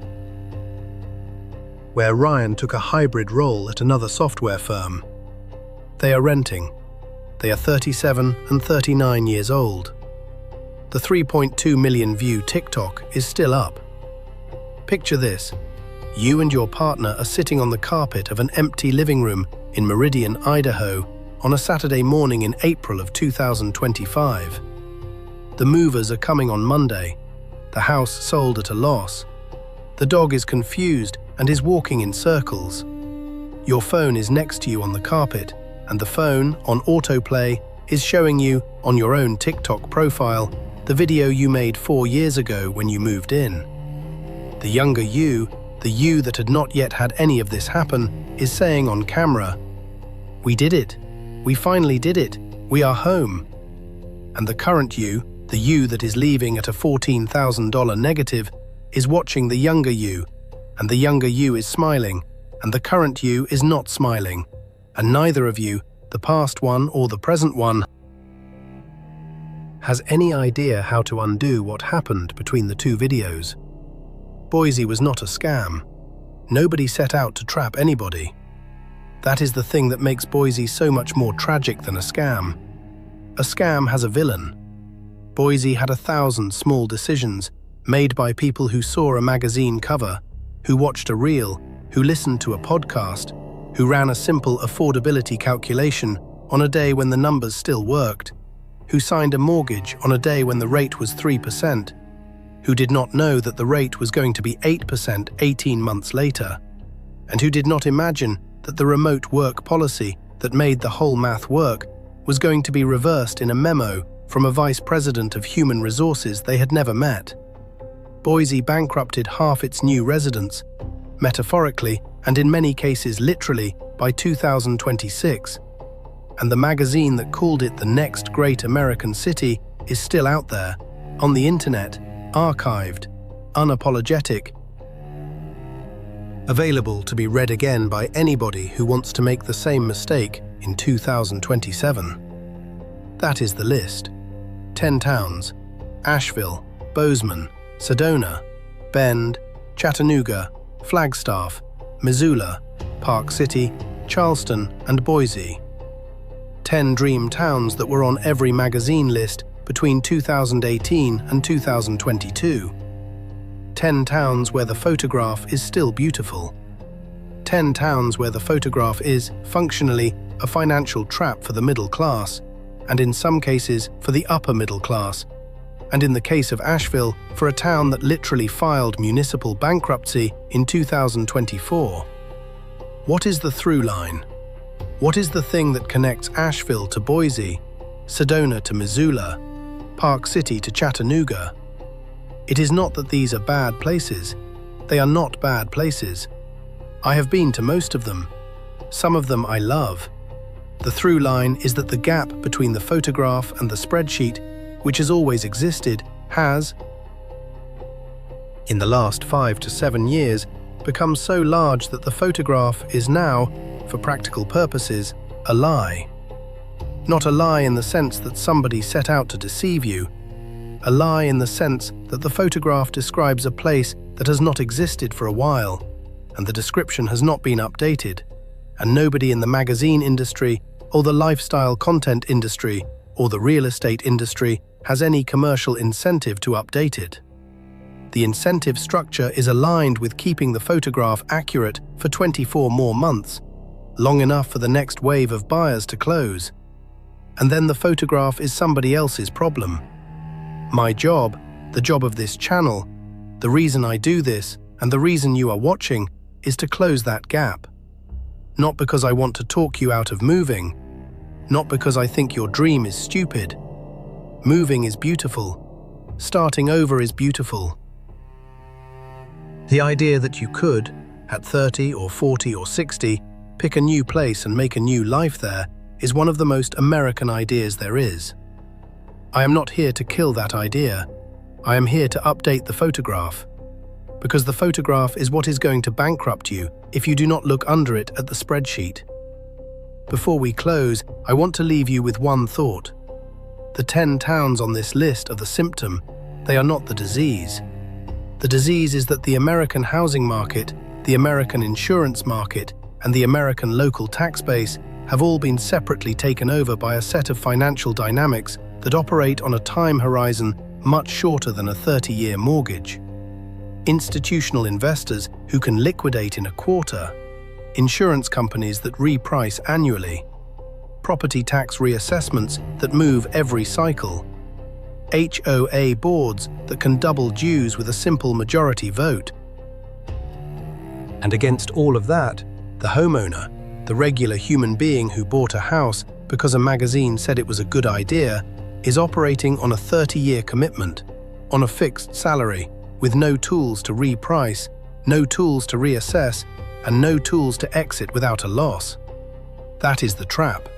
where Ryan took a hybrid role at another software firm. They are renting. They are 37 and 39 years old. The 3.2 million view TikTok is still up. Picture this. You and your partner are sitting on the carpet of an empty living room in Meridian, Idaho, on a Saturday morning in April of 2025. The movers are coming on Monday. The house sold at a loss. The dog is confused and is walking in circles. Your phone is next to you on the carpet, and the phone, on autoplay, is showing you, on your own TikTok profile, the video you made 4 years ago when you moved in. The younger you, the you that had not yet had any of this happen, is saying on camera, "We did it. We finally did it. We are home." And the current you, the you that is leaving at a $14,000 negative, is watching the younger you, and the younger you is smiling, and the current you is not smiling, and neither of you, the past one or the present one, has any idea how to undo what happened between the two videos. Boise was not a scam. Nobody set out to trap anybody. That is the thing that makes Boise so much more tragic than a scam. A scam has a villain. Boise had 1,000 small decisions made by people who saw a magazine cover, who watched a reel, who listened to a podcast, who ran a simple affordability calculation on a day when the numbers still worked, who signed a mortgage on a day when the rate was 3%, who did not know that the rate was going to be 8% 18 months later, and who did not imagine that the remote work policy that made the whole math work was going to be reversed in a memo from a vice president of human resources they had never met. Boise bankrupted half its new residents, metaphorically and in many cases literally, by 2026. And the magazine that called it the next great American city is still out there, on the internet, archived, unapologetic, available to be read again by anybody who wants to make the same mistake in 2027. That is the list. 10 towns: Asheville, Bozeman, Sedona, Bend, Chattanooga, Flagstaff, Missoula, Park City, Charleston, and Boise. 10 dream towns that were on every magazine list between 2018 and 2022. 10 towns where the photograph is still beautiful. 10 towns where the photograph is, functionally, a financial trap for the middle class, and in some cases for the upper middle class, and in the case of Asheville, for a town that literally filed municipal bankruptcy in 2024. What is the through line? What is the thing that connects Asheville to Boise, Sedona to Missoula, Park City to Chattanooga? It is not that these are bad places. They are not bad places. I have been to most of them. Some of them I love. The through line is that the gap between the photograph and the spreadsheet, which has always existed, has, in the last 5 to 7 years, become so large that the photograph is now, for practical purposes, a lie. Not a lie in the sense that somebody set out to deceive you. A lie in the sense that the photograph describes a place that has not existed for a while, and the description has not been updated, and nobody in the magazine industry, or the lifestyle content industry, or the real estate industry has any commercial incentive to update it. The incentive structure is aligned with keeping the photograph accurate for 24 more months, long enough for the next wave of buyers to close. And then the photograph is somebody else's problem. My job, the job of this channel, the reason I do this, and the reason you are watching, is to close that gap. Not because I want to talk you out of moving, not because I think your dream is stupid. Moving is beautiful. Starting over is beautiful. The idea that you could, at 30 or 40 or 60, pick a new place and make a new life there is one of the most American ideas there is. I am not here to kill that idea. I am here to update the photograph. Because the photograph is what is going to bankrupt you if you do not look under it at the spreadsheet. Before we close, I want to leave you with one thought. The 10 towns on this list are the symptom, they are not the disease. The disease is that the American housing market, the American insurance market, and the American local tax base have all been separately taken over by a set of financial dynamics that operate on a time horizon much shorter than a 30-year mortgage. Institutional investors who can liquidate in a quarter, insurance companies that reprice annually, property tax reassessments that move every cycle, HOA boards that can double dues with a simple majority vote. And against all of that, the homeowner, the regular human being who bought a house because a magazine said it was a good idea, is operating on a 30-year commitment, on a fixed salary, with no tools to reprice, no tools to reassess, and no tools to exit without a loss. That is the trap.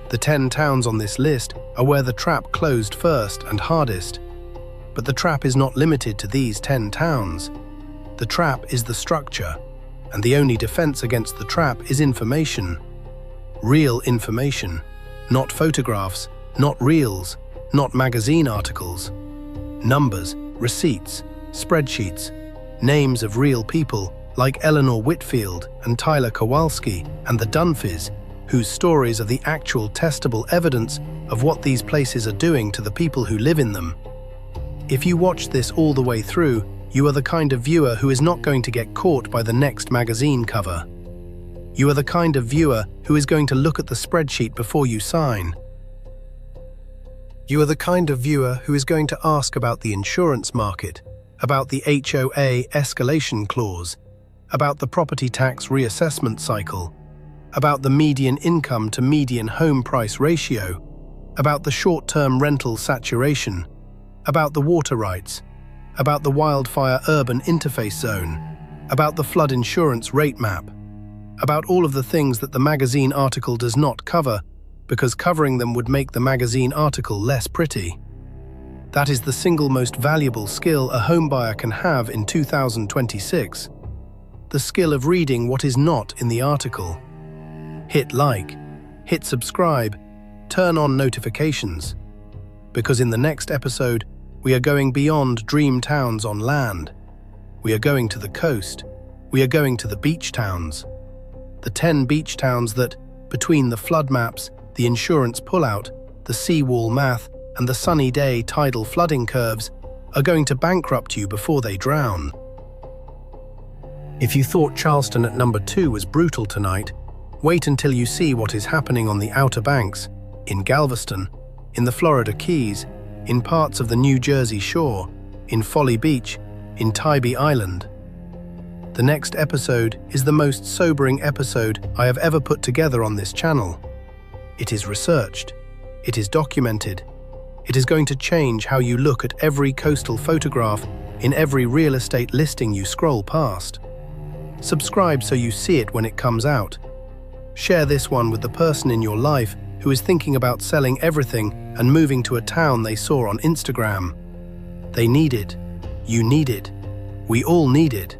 The 10 towns on this list are where the trap closed first and hardest. But the trap is not limited to these 10 towns. The trap is the structure, and the only defense against the trap is information. Real information, not photographs, not reels, not magazine articles. Numbers, receipts, spreadsheets, names of real people like Eleanor Whitfield and Tyler Kowalski and the Dunphys, whose stories are the actual testable evidence of what these places are doing to the people who live in them. If you watch this all the way through, you are the kind of viewer who is not going to get caught by the next magazine cover. You are the kind of viewer who is going to look at the spreadsheet before you sign. You are the kind of viewer who is going to ask about the insurance market, about the HOA escalation clause, about the property tax reassessment cycle, about the median income to median home price ratio, about the short-term rental saturation, about the water rights, about the wildfire urban interface zone, about the flood insurance rate map, about all of the things that the magazine article does not cover, because covering them would make the magazine article less pretty. That is the single most valuable skill a homebuyer can have in 2026. The skill of reading what is not in the article. Hit like, hit subscribe, turn on notifications. Because in the next episode, we are going beyond dream towns on land. We are going to the coast. We are going to the beach towns. The 10 beach towns that, between the flood maps, the insurance pullout, the seawall math, and the sunny day tidal flooding curves, are going to bankrupt you before they drown. If you thought Charleston at number 2 was brutal tonight, wait until you see what is happening on the Outer Banks, in Galveston, in the Florida Keys, in parts of the New Jersey shore, in Folly Beach, in Tybee Island. The next episode is the most sobering episode I have ever put together on this channel. It is researched. It is documented. It is going to change how you look at every coastal photograph in every real estate listing you scroll past. Subscribe so you see it when it comes out. Share this one with the person in your life who is thinking about selling everything and moving to a town they saw on Instagram. They need it. You need it. We all need it.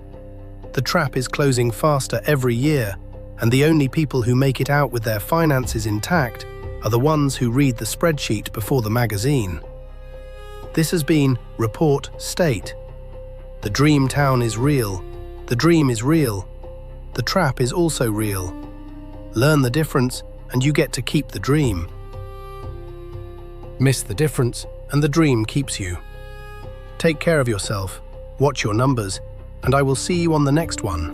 The trap is closing faster every year, and the only people who make it out with their finances intact are the ones who read the spreadsheet before the magazine. This has been Report State. The dream town is real. The dream is real. The trap is also real. Learn the difference, and you get to keep the dream. Miss the difference, and the dream keeps you. Take care of yourself, watch your numbers, and I will see you on the next one.